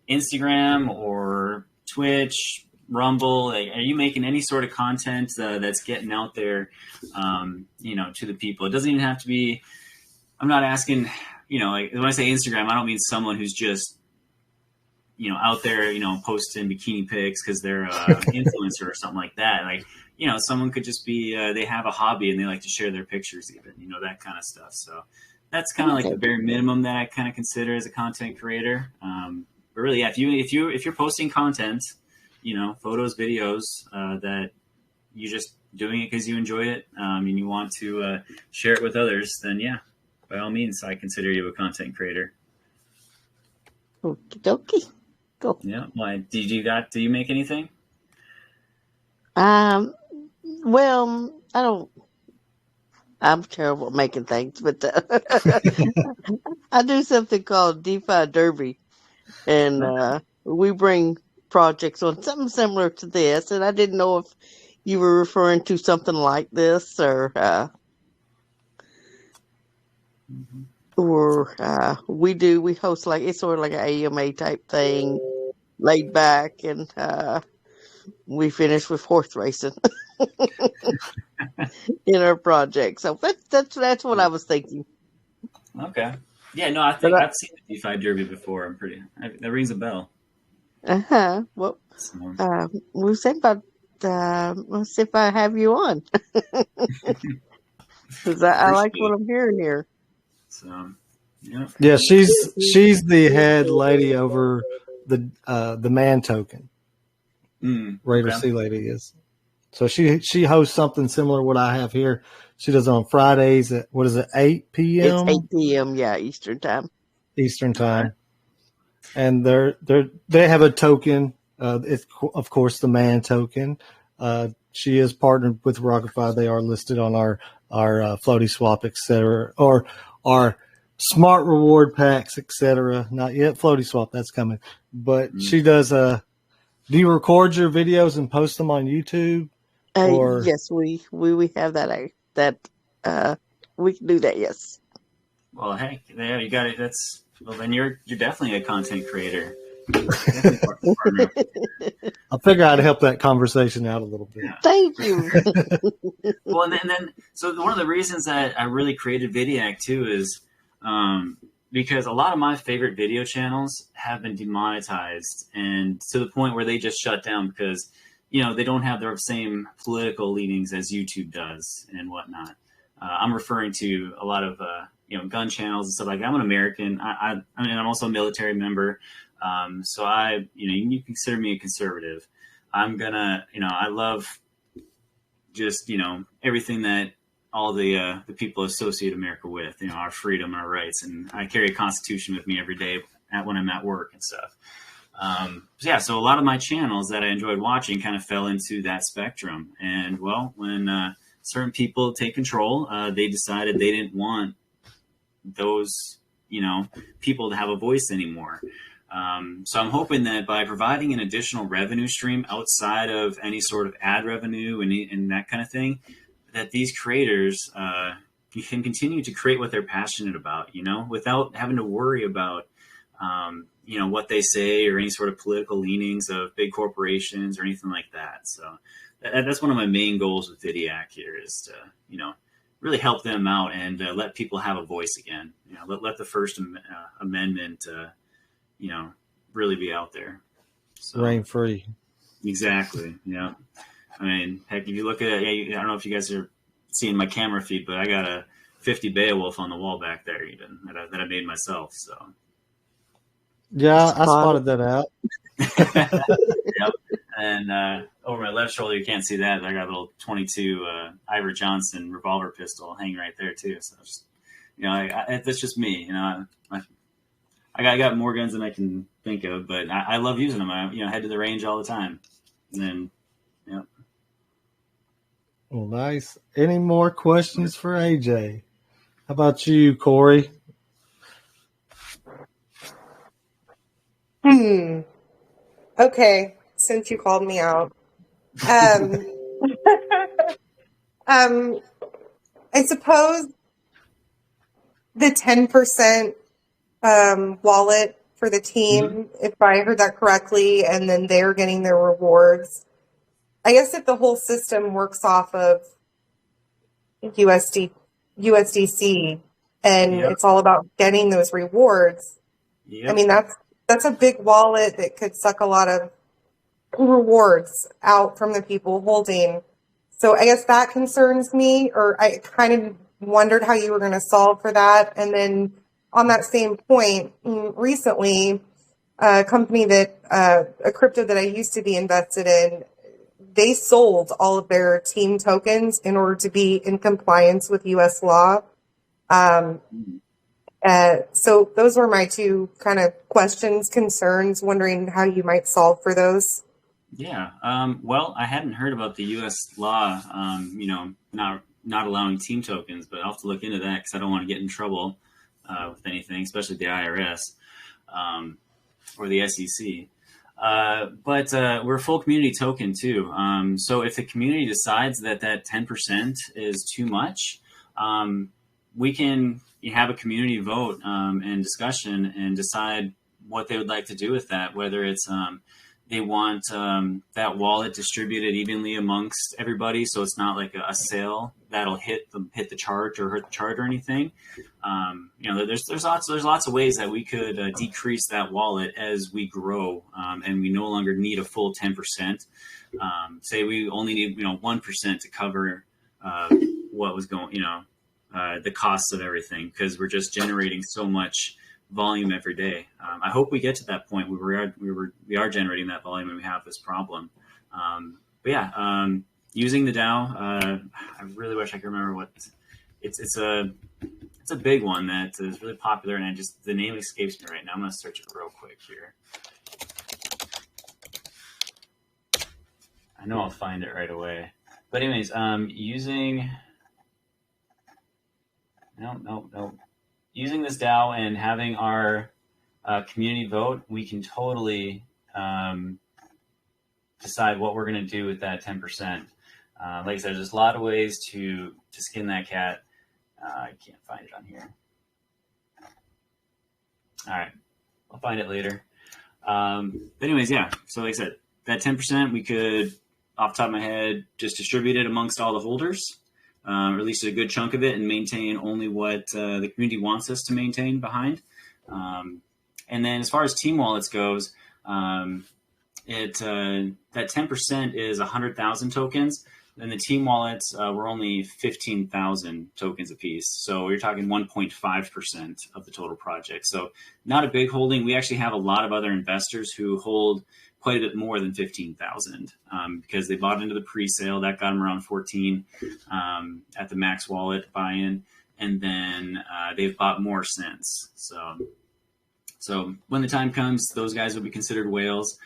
Instagram or Twitch, Rumble, are you making any sort of content that's getting out there, to the people? It doesn't even have to be. I'm not asking. When I say Instagram, I don't mean someone who's just out there, posting bikini pics because they're an influencer or something like that. Like, someone could just be, they have a hobby and they like to share their pictures even, that kind of stuff. So that's kind of like the bare minimum that I kind of consider as a content creator. But really, if you're posting content, photos, videos, that you're just doing it because you enjoy it, and you want to share it with others, then yeah, by all means, I consider you a content creator. Okie dokie. Go. Yeah. Why? Do you make anything? Well, I don't. I'm terrible at making things, but I do something called DeFi Derby, and we bring projects on something similar to this. And I didn't know if you were referring to something like this or. We host like it's sort of like an AMA type thing, laid back, and we finish with horse racing in our project. So that's what I was thinking. Okay. Yeah. No, I think I've seen the DeFi Derby before. That rings a bell. Well, we'll see about. Let's see if I have you on because I like what I'm hearing here. So, yeah. Yeah, she's the head lady over the man token. Raider Sea Lady is. So she hosts something similar to what I have here. She does it on Fridays at 8 p.m. It's 8 p.m. Yeah, Eastern time. And they have a token. It's of course the man token. She is partnered with RocketFi. They are listed on our floaty swap, etc., or our smart reward packs, etc. Not yet floaty swap, that's coming. But she does. Do you record your videos and post them on YouTube? Yes, we have that. We can do that. Yes. Well, hey, there you got it. Then you're definitely a content creator. I figure I'd help that conversation out a little bit. Yeah. Thank you. Well, and then one of the reasons that I really created Vidiac too is because a lot of my favorite video channels have been demonetized, and to the point where they just shut down because they don't have their same political leanings as YouTube does and whatnot. I'm referring to a lot of gun channels and stuff like that. I'm an American. I'm also a military member. So you can consider me a conservative. I love just, everything that all the people associate America with, our freedom and our rights. And I carry a Constitution with me every day when I'm at work and stuff. So a lot of my channels that I enjoyed watching kind of fell into that spectrum. And well, when certain people take control. They decided they didn't want those, people to have a voice anymore. So I'm hoping that by providing an additional revenue stream outside of any sort of ad revenue and that kind of thing, that these creators can continue to create what they're passionate about, without having to worry about, what they say or any sort of political leanings of big corporations or anything like that. So that's one of my main goals with Vidiac here is to, really help them out and let people have a voice again. Let the First Amendment, really be out there. So, Reign free. Exactly. Yeah. I mean, heck, if you look at it, I don't know if you guys are seeing my camera feed, but I got a 50 Beowulf on the wall back there even that I made myself. So. Yeah, I spotted that out. Yep. And over my left shoulder, you can't see that. I got a little 22 Ivor Johnson revolver pistol hanging right there too. So, just, that's just me. I got more guns than I can think of, but I love using them. I head to the range all the time. And then, yeah. Well, nice. Any more questions for AJ? How about you, Corey? Okay, since you called me out. I suppose the 10% wallet for the team, if I heard that correctly, and then they're getting their rewards. I guess if the whole system works off of USDC and it's all about getting those rewards, I mean, that's a big wallet that could suck a lot of rewards out from the people holding. So I guess that concerns me, or I kind of wondered how you were going to solve for that. And then on that same point, recently, a company a crypto that I used to be invested in, they sold all of their team tokens in order to be in compliance with U.S. law. So those were my two kind of questions, concerns, wondering how you might solve for those. Yeah. Well, I hadn't heard about the U.S. law, not allowing team tokens, but I'll have to look into that because I don't want to get in trouble with anything, especially the IRS or the SEC. But we're a full community token too. So if the community decides that 10% is too much, we can have a community vote and discussion and decide what they would like to do with that, whether it's they want that wallet distributed evenly amongst everybody, so it's not like a sale that'll hit the charge or hurt the chart or anything. There's lots of ways that we could decrease that wallet as we grow, and we no longer need a full 10%. Say we only need 1% to cover what was going, the costs of everything, because we're just generating so much volume every day. I hope we get to that point where we are generating that volume and we have this problem. But yeah, using the DAO, I really wish I could remember what it's a big one that is really popular, and the name escapes me right now. I'm gonna search it real quick here. I know I'll find it right away. But anyways, using using this DAO and having our community vote, we can totally decide what we're going to do with that 10%. Like I said, there's a lot of ways to skin that cat. I can't find it on here. All right, I'll find it later. But anyways, yeah. So like I said, that 10% we could, off the top of my head, just distribute it amongst all the holders. Or at least a good chunk of it, and maintain only what the community wants us to maintain behind. And then as far as team wallets goes, that 10% is 100,000 tokens. And the team wallets were only 15,000 tokens apiece. So you're talking 1.5% of the total project. So not a big holding. We actually have a lot of other investors who hold quite a bit more than 15,000 because they bought into the pre-sale. That got them around 14 at the max wallet buy-in. And then they've bought more since. So when the time comes, those guys will be considered whales.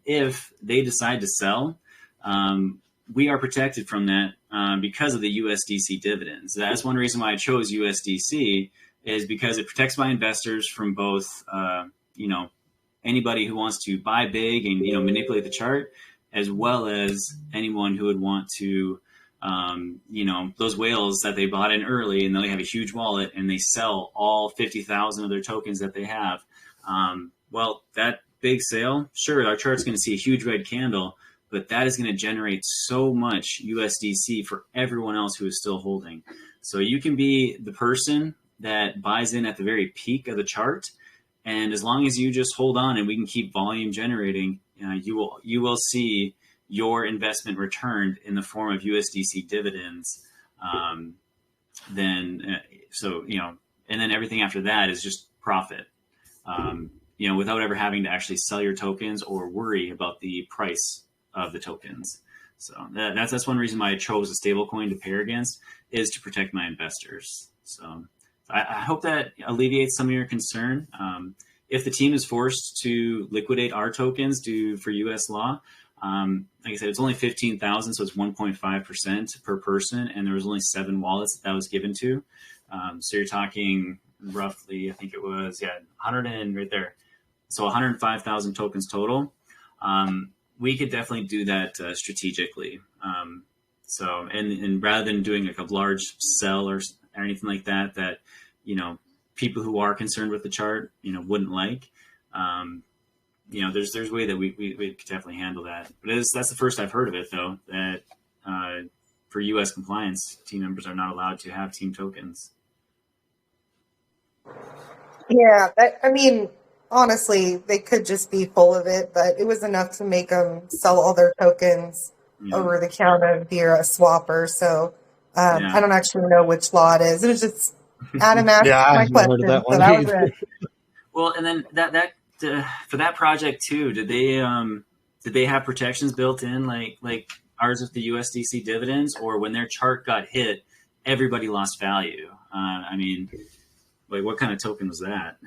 If they decide to sell, we are protected from that because of the USDC dividends. That's one reason why I chose USDC, is because it protects my investors from both, anybody who wants to buy big and, manipulate the chart, as well as anyone who would want to, those whales that they bought in early and they have a huge wallet and they sell all 50,000 of their tokens that they have. Well, that big sale, sure, our chart's going to see a huge red candle, but that is going to generate so much USDC for everyone else who is still holding. So you can be the person that buys in at the very peak of the chart, and as long as you just hold on and we can keep volume generating, you will see your investment returned in the form of USDC dividends. And then everything after that is just profit. Without ever having to actually sell your tokens or worry about the price of the tokens. So that's one reason why I chose a stable coin to pair against, is to protect my investors. So I hope that alleviates some of your concern. If the team is forced to liquidate our tokens for US law, like I said, it's only 15,000, so it's 1.5% per person, and there was only 7 wallets that was given to. So you're talking roughly, I think it was 100 and right there. So 105,000 tokens total. We could definitely do that strategically. And rather than doing like a large sell or anything like that, people who are concerned with the chart, wouldn't like. There's a way that we could definitely handle that. But that's the first I've heard of it, though, that for U.S. compliance, team members are not allowed to have team tokens. Yeah, honestly, they could just be full of it, but it was enough to make them sell all their tokens over the counter via a swapper. So I don't actually know which law it is. It was just Adam asked my question, so that was it. Well, and then that for that project too, did they have protections built in like ours with the USDC dividends, or when their chart got hit, everybody lost value? What kind of token was that?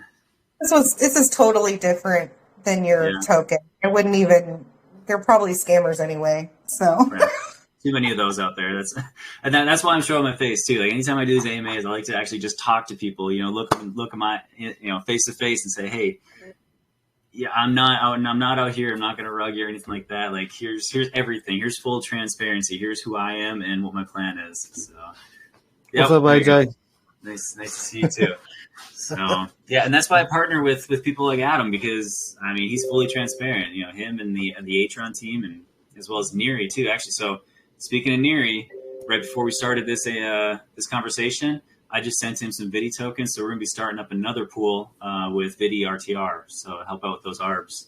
This is totally different than your token. It wouldn't even. They're probably scammers anyway. So right. Too many of those out there. That's why I'm showing my face too. Like anytime I do these AMAs, I like to actually just talk to people. Look at my face to face and say, hey, I'm not out here. I'm not going to rug you or anything like that. Like here's everything. Here's full transparency. Here's who I am and what my plan is. So, what's up, AJ? Nice to see you too. So and that's why I partner with people like Adam, because he's fully transparent. Him and the Atron team, and as well as Neri too. Actually, so speaking of Neri, right before we started this conversation, I just sent him some Vidi tokens, so we're gonna be starting up another pool with Vidi RTR, so help out with those ARBs.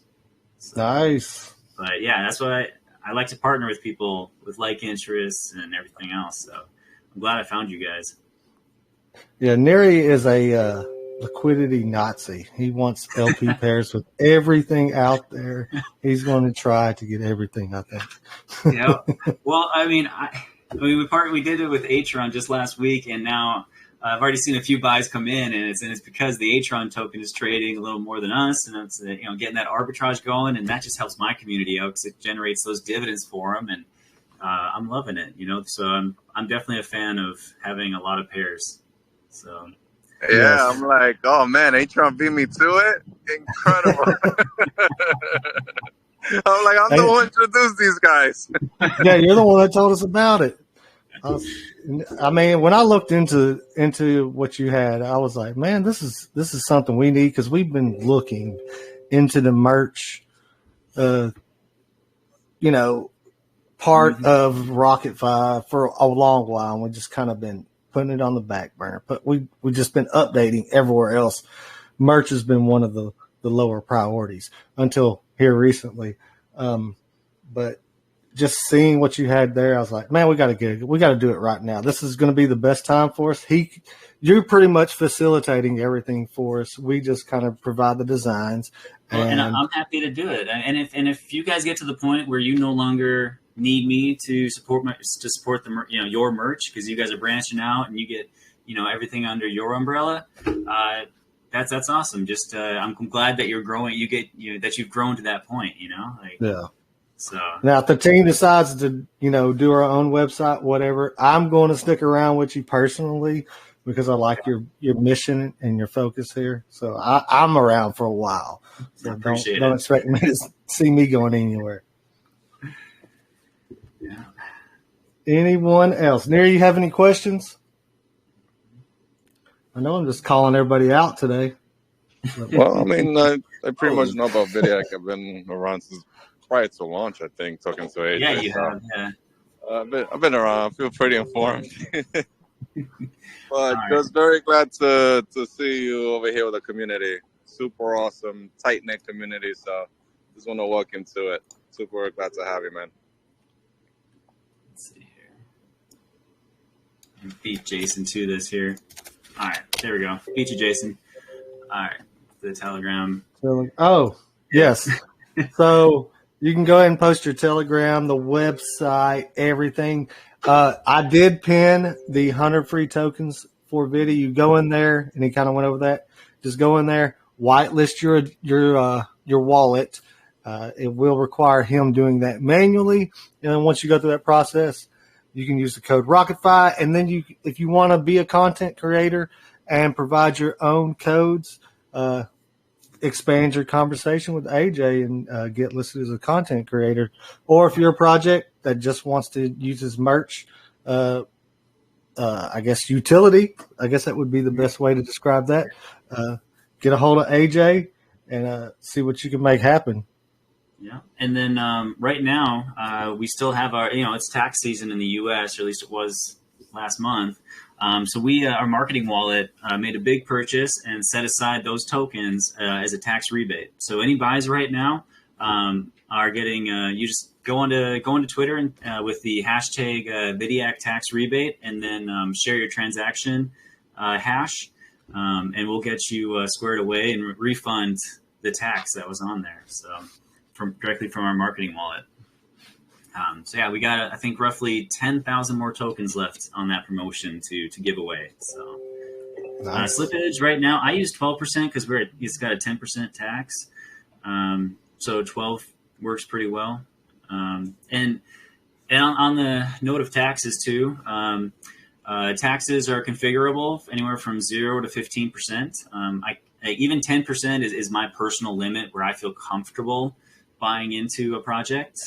So, nice. But that's why I like to partner with people with like interests and everything else. So I'm glad I found you guys. Yeah, Neri is a liquidity Nazi. He wants LP pairs with everything out there. He's going to try to get everything, I think. Yeah. Well, we did it with Atron just last week, and now I've already seen a few buys come in, and it's because the Atron token is trading a little more than us, and it's getting that arbitrage going, and that just helps my community out because it generates those dividends for them, and I'm loving it. So I'm definitely a fan of having a lot of pairs. So I'm like, oh man, Atron beat me to it. Incredible. I'm like, I'm the one to introduce these guys. Yeah, you're the one that told us about it. When I looked into what you had, I was like, man, this is something we need, because we've been looking into the merch, part of RocketFi for a long while, and we've just kind of been putting it on the back burner. But we've just been updating everywhere else. Merch has been one of the lower priorities until here recently. But just seeing what you had there, I was like, man, we got to do it right now. This is going to be the best time for us. You're pretty much facilitating everything for us. We just kind of provide the designs. And I'm happy to do it. And if you guys get to the point where you no longer need me to support the your merch, because you guys are branching out and you get everything under your umbrella, that's awesome. Just I'm glad that you're growing. That you've grown to that point. So now, if the team decides to, do our own website, whatever, I'm going to stick around with you personally because I like your mission and your focus here. So I'm around for a while. So don't expect me to see me going anywhere. Yeah. Anyone else? Near, you have any questions? I know I'm just calling everybody out today. Well, I mean, I pretty much know about Vidiac. I've been around since prior to launch, I think, talking to AJ. Yeah, you have. Yeah. I've been around. I feel pretty informed. But just very glad to see you over here with the community. Super awesome, tight-knit community. So just want to welcome to it. Super glad to have you, man. Let's see here. And beat Jason to this here. All right, there we go. Beat you, Jason. All right, the Telegram. Oh, yes. So you can go ahead and post your Telegram, the website, everything. I did pin the 100 free tokens for Vidiac. You go in there, and he kind of went over that. Just go in there, whitelist your wallet. It will require him doing that manually. And then once you go through that process, you can use the code RocketFi. And then if you want to be a content creator and provide your own codes, expand your conversation with AJ and get listed as a content creator. Or if you're a project that just wants to use his merch, I guess utility, I guess that would be the best way to describe that. Get a hold of AJ and see what you can make happen. Yeah. And then right now, we still have it's tax season in the U.S., or at least it was last month. So our marketing wallet made a big purchase and set aside those tokens as a tax rebate. So any buys right now are getting, you just go onto Twitter and with the hashtag Vidiac tax rebate, and then share your transaction hash, and we'll get you squared away and refund the tax that was on there. So directly from our marketing wallet. So yeah, we got, I think, roughly 10,000 more tokens left on that promotion to give away. So nice. Slippage right now, I use 12% because it's got a 10% tax. So 12 works pretty well. And on the note of taxes too, taxes are configurable anywhere from 0 to 15%. Even 10% is my personal limit where I feel comfortable buying into a project.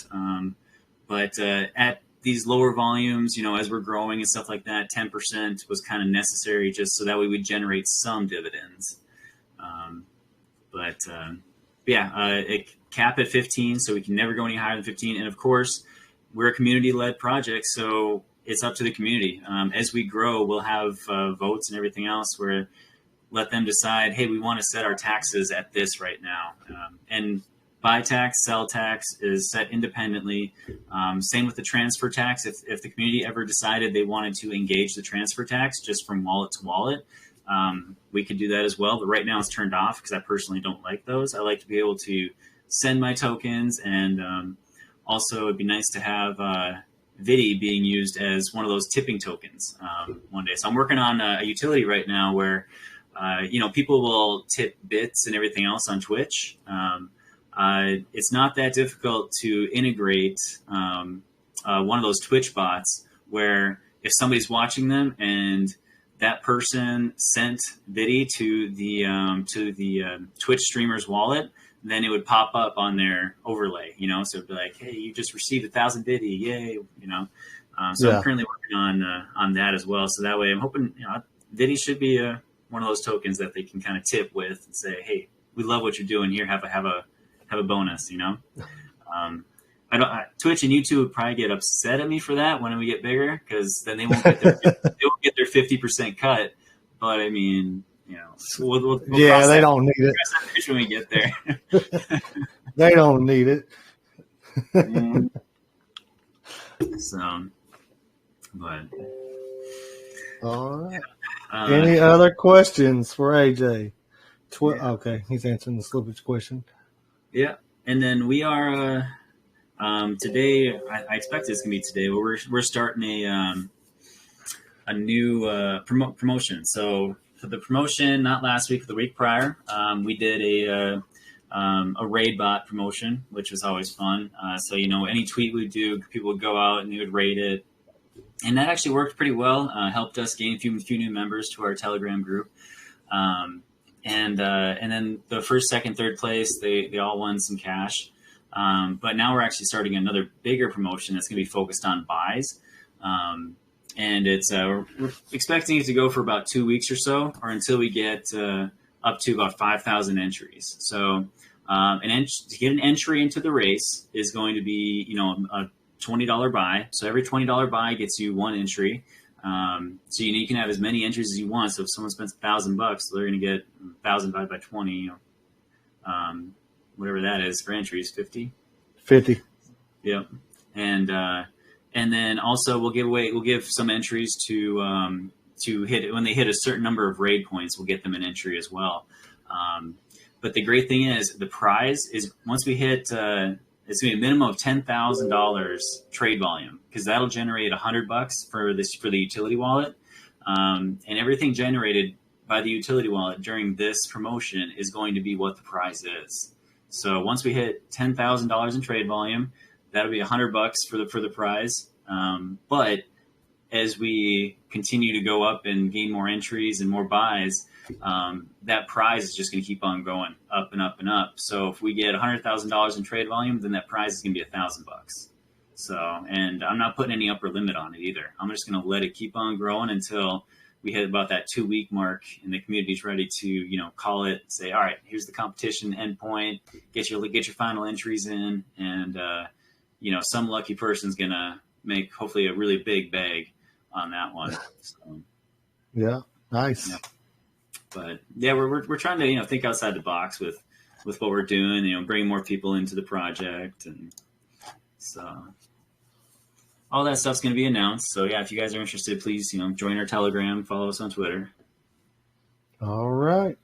But at these lower volumes, as we're growing and stuff like that, 10% was kind of necessary just so that we would generate some dividends. It cap at 15, so we can never go any higher than 15. And of course, we're a community-led project, so it's up to the community. As we grow, we'll have votes and everything else where let them decide, hey, we want to set our taxes at this right now. And buy tax, sell tax is set independently. Same with the transfer tax. If the community ever decided they wanted to engage the transfer tax just from wallet to wallet, we could do that as well. But right now it's turned off because I personally don't like those. I like to be able to send my tokens, and also it'd be nice to have Vidi being used as one of those tipping tokens one day. So I'm working on a utility right now where people will tip bits and everything else on Twitch. It's not that difficult to integrate one of those Twitch bots where if somebody's watching them and that person sent Vidi to the Twitch streamer's wallet, then it would pop up on their overlay, so it'd be like, hey, you just received 1,000 Vidi, yay, So I'm currently working on that as well. So that way I'm hoping, Vidi should be one of those tokens that they can kind of tip with and say, hey, we love what you're doing here. Have a bonus, Twitch and YouTube would probably get upset at me for that when we get bigger, because then they won't get their 50% cut. But I mean, we'll they don't need it when we get there. They don't need it. So, but all right. Any other questions for AJ? Okay, he's answering the slippage question. Yeah, and then we are today. I expect it's gonna be today. But we're starting a new promotion. So for the promotion, not last week, the week prior, we did a raid bot promotion, which was always fun. So, any tweet we do, people would go out and they would raid it. And that actually worked pretty well, helped us gain a few new members to our Telegram group. And then the first, second, third place, they all won some cash. But now we're actually starting another bigger promotion that's going to be focused on buys. And it's we're expecting it to go for about 2 weeks or so, or until we get up to about 5,000 entries. So to get an entry into the race is going to be, a $20 buy. So every $20 buy gets you one entry. So you can have as many entries as you want. So if someone spends $1,000, they're going to get 1,000 divided by 20, whatever that is for entries, 50. Yep. And then also we'll give some entries to hit when they hit a certain number of raid points. We'll get them an entry as well. But the great thing is the prize is once we hit. It's going to be a minimum of $10,000 trade volume, because that'll generate $100 for the utility wallet, and everything generated by the utility wallet during this promotion is going to be what the prize is. So once we hit $10,000 in trade volume, that'll be $100 for the prize. But as we continue to go up and gain more entries and more buys, that prize is just going to keep on going up and up and up. So if we get $100,000 in trade volume, then that prize is going to be $1,000. So, and I'm not putting any upper limit on it either. I'm just going to let it keep on growing until we hit about that 2-week mark and the community's ready to, call it, say, all right, here's the competition endpoint, get your final entries in. And, some lucky person's going to make hopefully a really big bag on that one. So, yeah. Nice. Yeah. But yeah, we're trying to, think outside the box with what we're doing, bring more people into the project. And so all that stuff's going to be announced. So yeah, if you guys are interested, please, join our Telegram, follow us on Twitter. All right.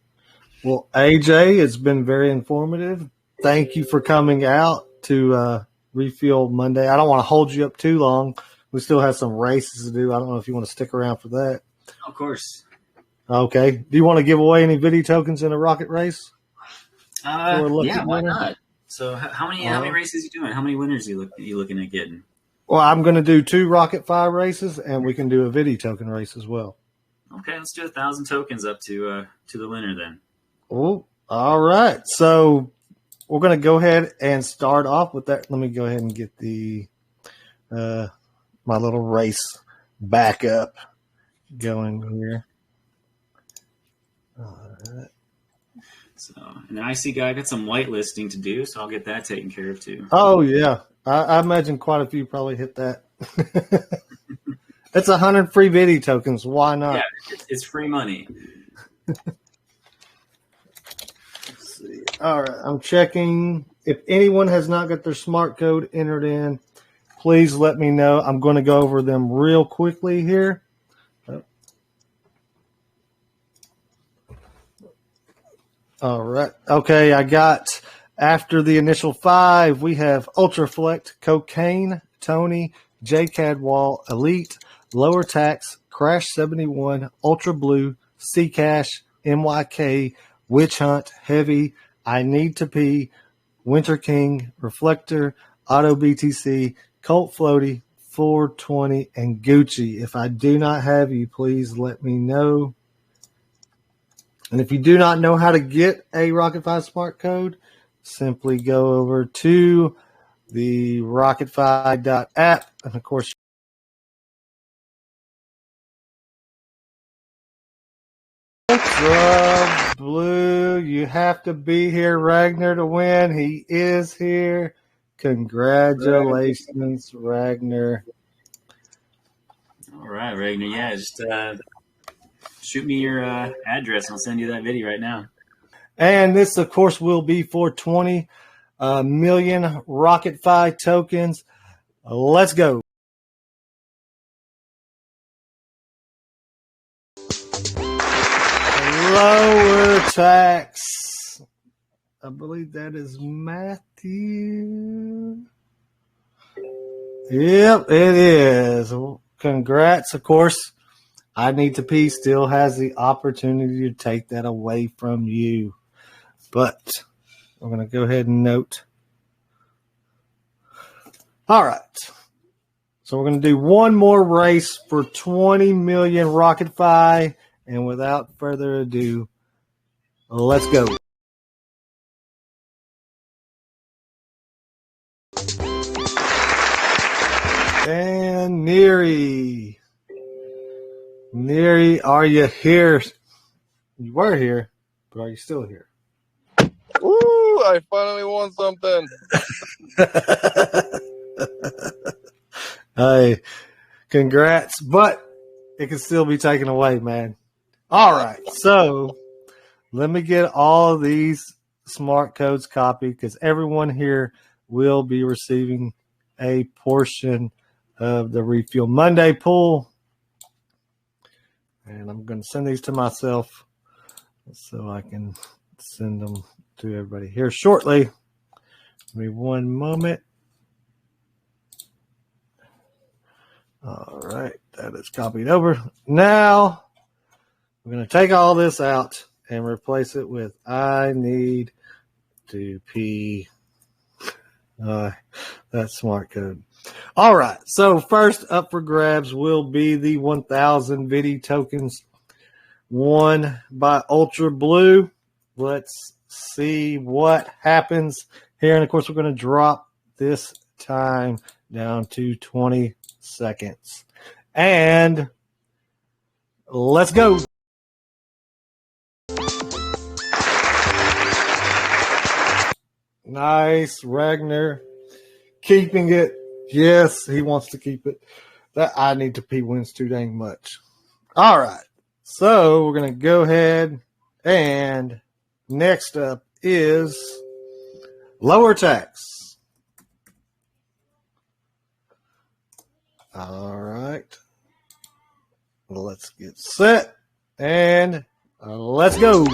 Well, AJ, it's been very informative. Thank you for coming out to Refuel Monday. I don't want to hold you up too long. We still have some races to do. I don't know if you want to stick around for that. Of course. Okay. Do you want to give away any Vidi tokens in a rocket race? Yeah, why not? So how many races are you doing? How many winners are you looking at getting? Well, I'm going to do 2 RocketFi races, and we can do a Vidi token race as well. Okay, let's do 1,000 tokens up to the winner then. Oh, all right. So we're going to go ahead and start off with that. Let me go ahead and get the my little race backup going here. All right. So, and I see I got some whitelisting to do, so I'll get that taken care of too. Oh yeah, I imagine quite a few probably hit that. It's 100 free Vidi tokens. Why not? Yeah, it's free money. Let's see. All right, I'm checking. If anyone has not got their smart code entered in, please let me know. I'm going to go over them real quickly here. All right. Okay, I got after the initial 5, we have Ultraflect, Cocaine, Tony, J Cadwall, Elite, Lower Tax, Crash 71, Ultra Blue, C Cash, MYK, Witch Hunt, Heavy, I Need to Pee, Winter King, Reflector, Auto BTC, Colt Floaty, 420, and Gucci. If I do not have you, please let me know. And if you do not know how to get a RocketFi smart code, simply go over to the RocketFi.app. And of course, Ultra Blue, you have to be here, Ragnar, to win. He is here. Congratulations, Ragnar. All right, Ragnar. Yeah, just shoot me your address and I'll send you that video right now. And this, of course, will be for 20 million RocketFi tokens. Let's go. Lower Tax. I believe that is Matthew. Yep, it is. Congrats. Of course, I Need to Pee still has the opportunity to take that away from you. But I'm going to go ahead and note. All right. So we're going to do one more race for 20 million RocketFi. And without further ado, let's go. And Neri. Neri, are you here? You were here, but are you still here? Woo! I finally won something. Hey, congrats, but it can still be taken away, man. All right, so let me get all of these smart codes copied because everyone here will be receiving a portion of the Refuel Monday pool. And I'm going to send these to myself so I can send them to everybody here shortly. Give me one moment. All right, that is copied over. Now, we're going to take all this out and replace it with I need to pee. That's smart code. All right, so first up for grabs will be the 1,000 Vidiac tokens won by Ultra Blue. Let's see what happens here. And, of course, we're going to drop this time down to 20 seconds. And let's go. Nice, Ragnar. Keeping it. Yes, he wants to keep it. That I need to pee wins too dang much. All right. So we're going to go ahead and next up is lower tax. All right. Let's get set and let's go.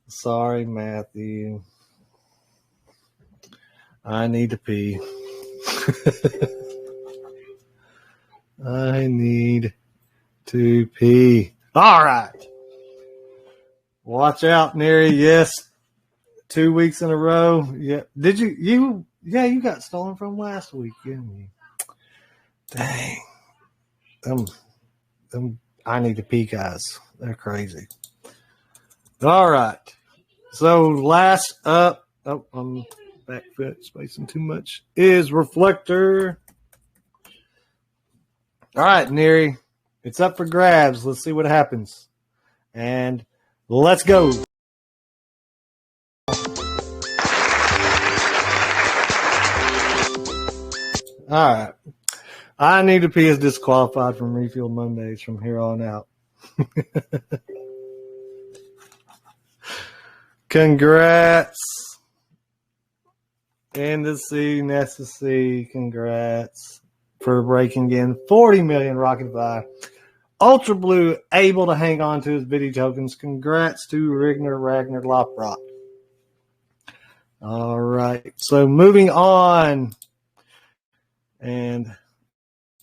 Sorry, Matthew. I need to pee. I need to pee. All right. Watch out, Neri. Yes. 2 weeks in a row. Yeah. Did you got stolen from last week, didn't you? Dang. I need to pee guys. They're crazy. All right. So last up, I'm back foot spacing too much, is Reflector. All right, Neri, it's up for grabs. Let's see what happens. And let's go. All right. I need to pee is disqualified from Refuel Mondays from here on out. Congrats. Indice, Necessity, congrats for breaking in 40 million RocketFi. Ultra Blue able to hang on to his Vidiac tokens. Congrats to Ragnar Loprock. All right. So moving on. And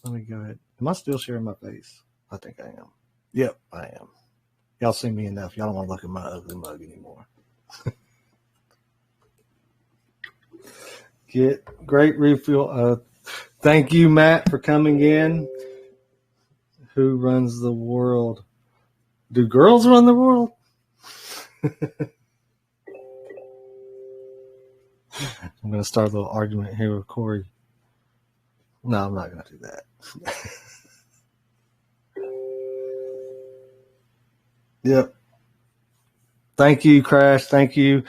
let me go ahead. Am I still sharing my face? I think I am. Yep, I am. Y'all see me enough. Y'all don't want to look at my ugly mug anymore. Get great refuel. Thank you, Matt, for coming in. Who runs the world? Do girls run the world? I'm going to start a little argument here with Corey. No, I'm not going to do that. Yep. Thank you, Crash. Thank you.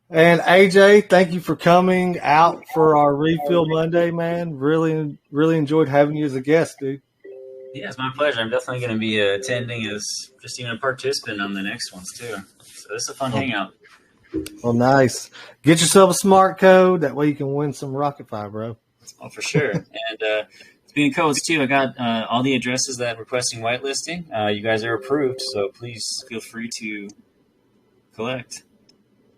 And AJ, thank you for coming out for our Refuel Monday, man. Really, really enjoyed having you as a guest, dude. Yeah, it's my pleasure. I'm definitely going to be attending as just even a participant on the next ones, too. So this is a fun hangout. Well, nice. Get yourself a smart code. That way you can win some RocketFi, bro. Oh, for sure. And speaking of codes, too, I got all the addresses that requesting whitelisting. You guys are approved, so please feel free to collect.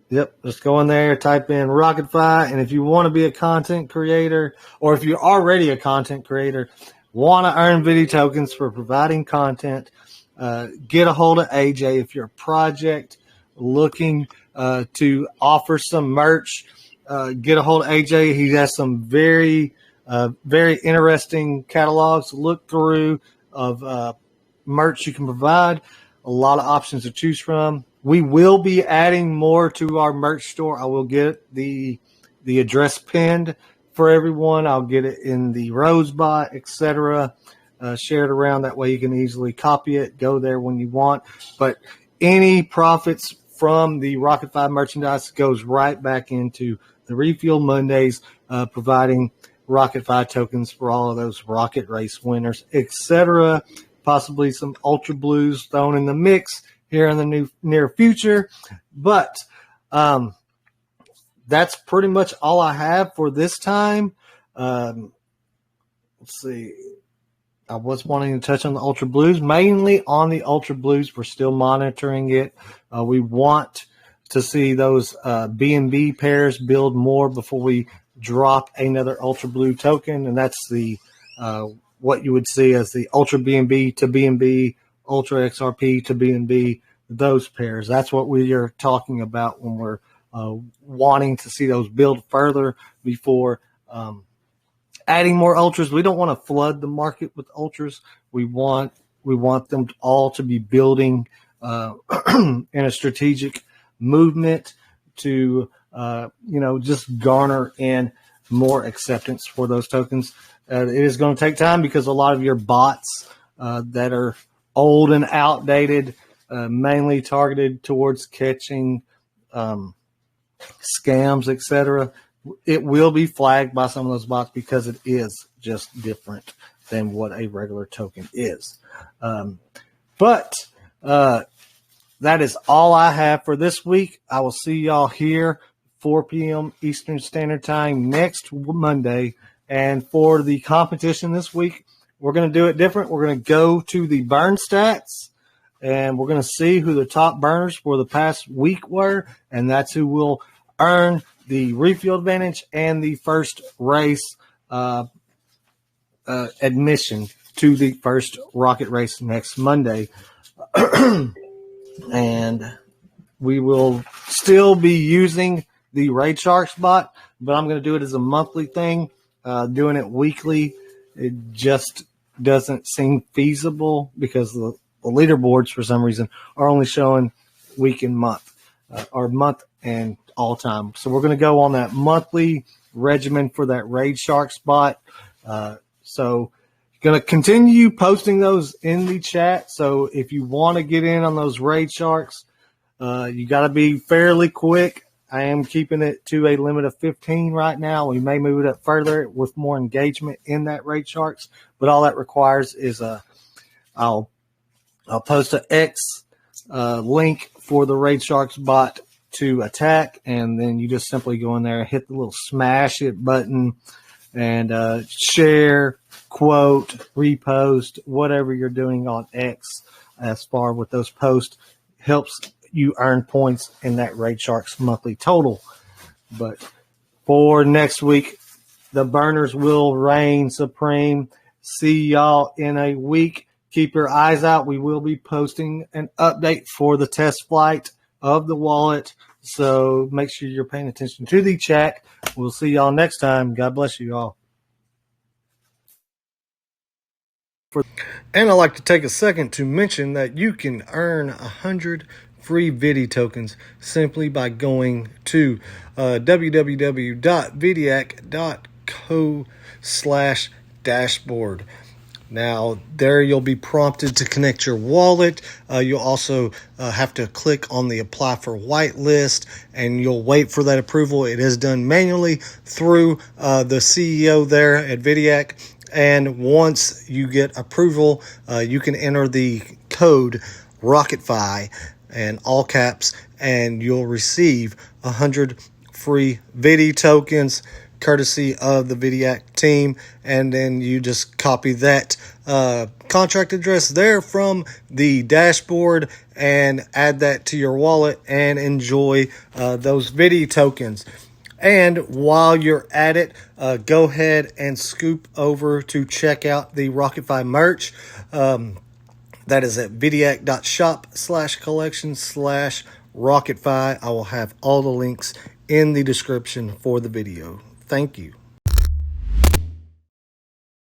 Yep, just go in there, type in RocketFi, and if you want to be a content creator, or if you're already a content creator, want to earn Vidiac tokens for providing content, get a hold of AJ if you're a project looking to offer some merch. Get a hold of AJ. He has some very interesting catalogs to look through of merch you can provide. A lot of options to choose from. We will be adding more to our merch store. I will get the address pinned for everyone. I'll get it in the Rosebot, etc. Shared around. That way you can easily copy it, go there when you want. But any profits from the RocketFi merchandise goes right back into the Refuel Mondays, providing RocketFi tokens for all of those rocket race winners, etc. Possibly some Ultra Blues thrown in the mix here in the near future. But that's pretty much all I have for this time. Let's see. I was wanting to touch on the Ultra Blues, mainly on the Ultra Blues. We're still monitoring it. We want to see those B&B pairs build more before we drop another Ultra Blue token, and that's the what you would see as the Ultra B&B to B&B, Ultra XRP to B&B, those pairs. That's what we are talking about when we're wanting to see those build further before adding more ultras. We don't want to flood the market with ultras. We want them all to be building in a strategic movement to just garner in more acceptance for those tokens. It is going to take time because a lot of your bots that are old and outdated, mainly targeted towards catching scams, etc. It will be flagged by some of those bots because it is just different than what a regular token is. But that is all I have for this week. I will see y'all here 4 p.m. Eastern Standard Time next Monday. And for the competition this week, we're going to do it different. We're going to go to the burn stats, and we're going to see who the top burners for the past week were, and that's who will earn the refuel advantage and the first race admission to the first rocket race next Monday. And we will still be using the Raid Sharks bot, but I'm going to do it as a monthly thing. Doing it weekly, it just doesn't seem feasible because the leaderboards, for some reason, are only showing week and month, or month and all time. So we're going to go on that monthly regimen for that Raid Sharks bot. So going to continue posting those in the chat. So if you want to get in on those Raid Sharks, you got to be fairly quick. I am keeping it to a limit of 15 right now. We may move it up further with more engagement in that Raid Sharks, but all that requires is I'll post an X link for the Raid Sharks bot to attack, and then you just simply go in there and hit the little smash it button and share, quote, repost, whatever you're doing on X as far with those posts helps you earn points in that Raid Sharks monthly total. But for next week, the burners will reign supreme. See y'all in a week. Keep your eyes out. We will be posting an update for the test flight of the wallet. So make sure you're paying attention to the chat. We'll see y'all next time. God bless you all. And I'd like to take a second to mention that you can earn 100 free Vidi tokens simply by going to www.vidiac.co/dashboard. Now, there you'll be prompted to connect your wallet. You'll also have to click on the apply for whitelist, and you'll wait for that approval. It is done manually through the CEO there at Vidiac. And once you get approval, you can enter the code RocketFi and all caps, and you'll receive 100 free Vidi tokens courtesy of the Vidiac team. And then you just copy that contract address there from the dashboard and add that to your wallet and enjoy those Vidi tokens. And while you're at it, go ahead and scoop over to check out the RocketFi merch. That is at vidiac.shop/collection/RocketFi. I will have all the links in the description for the video. Thank you.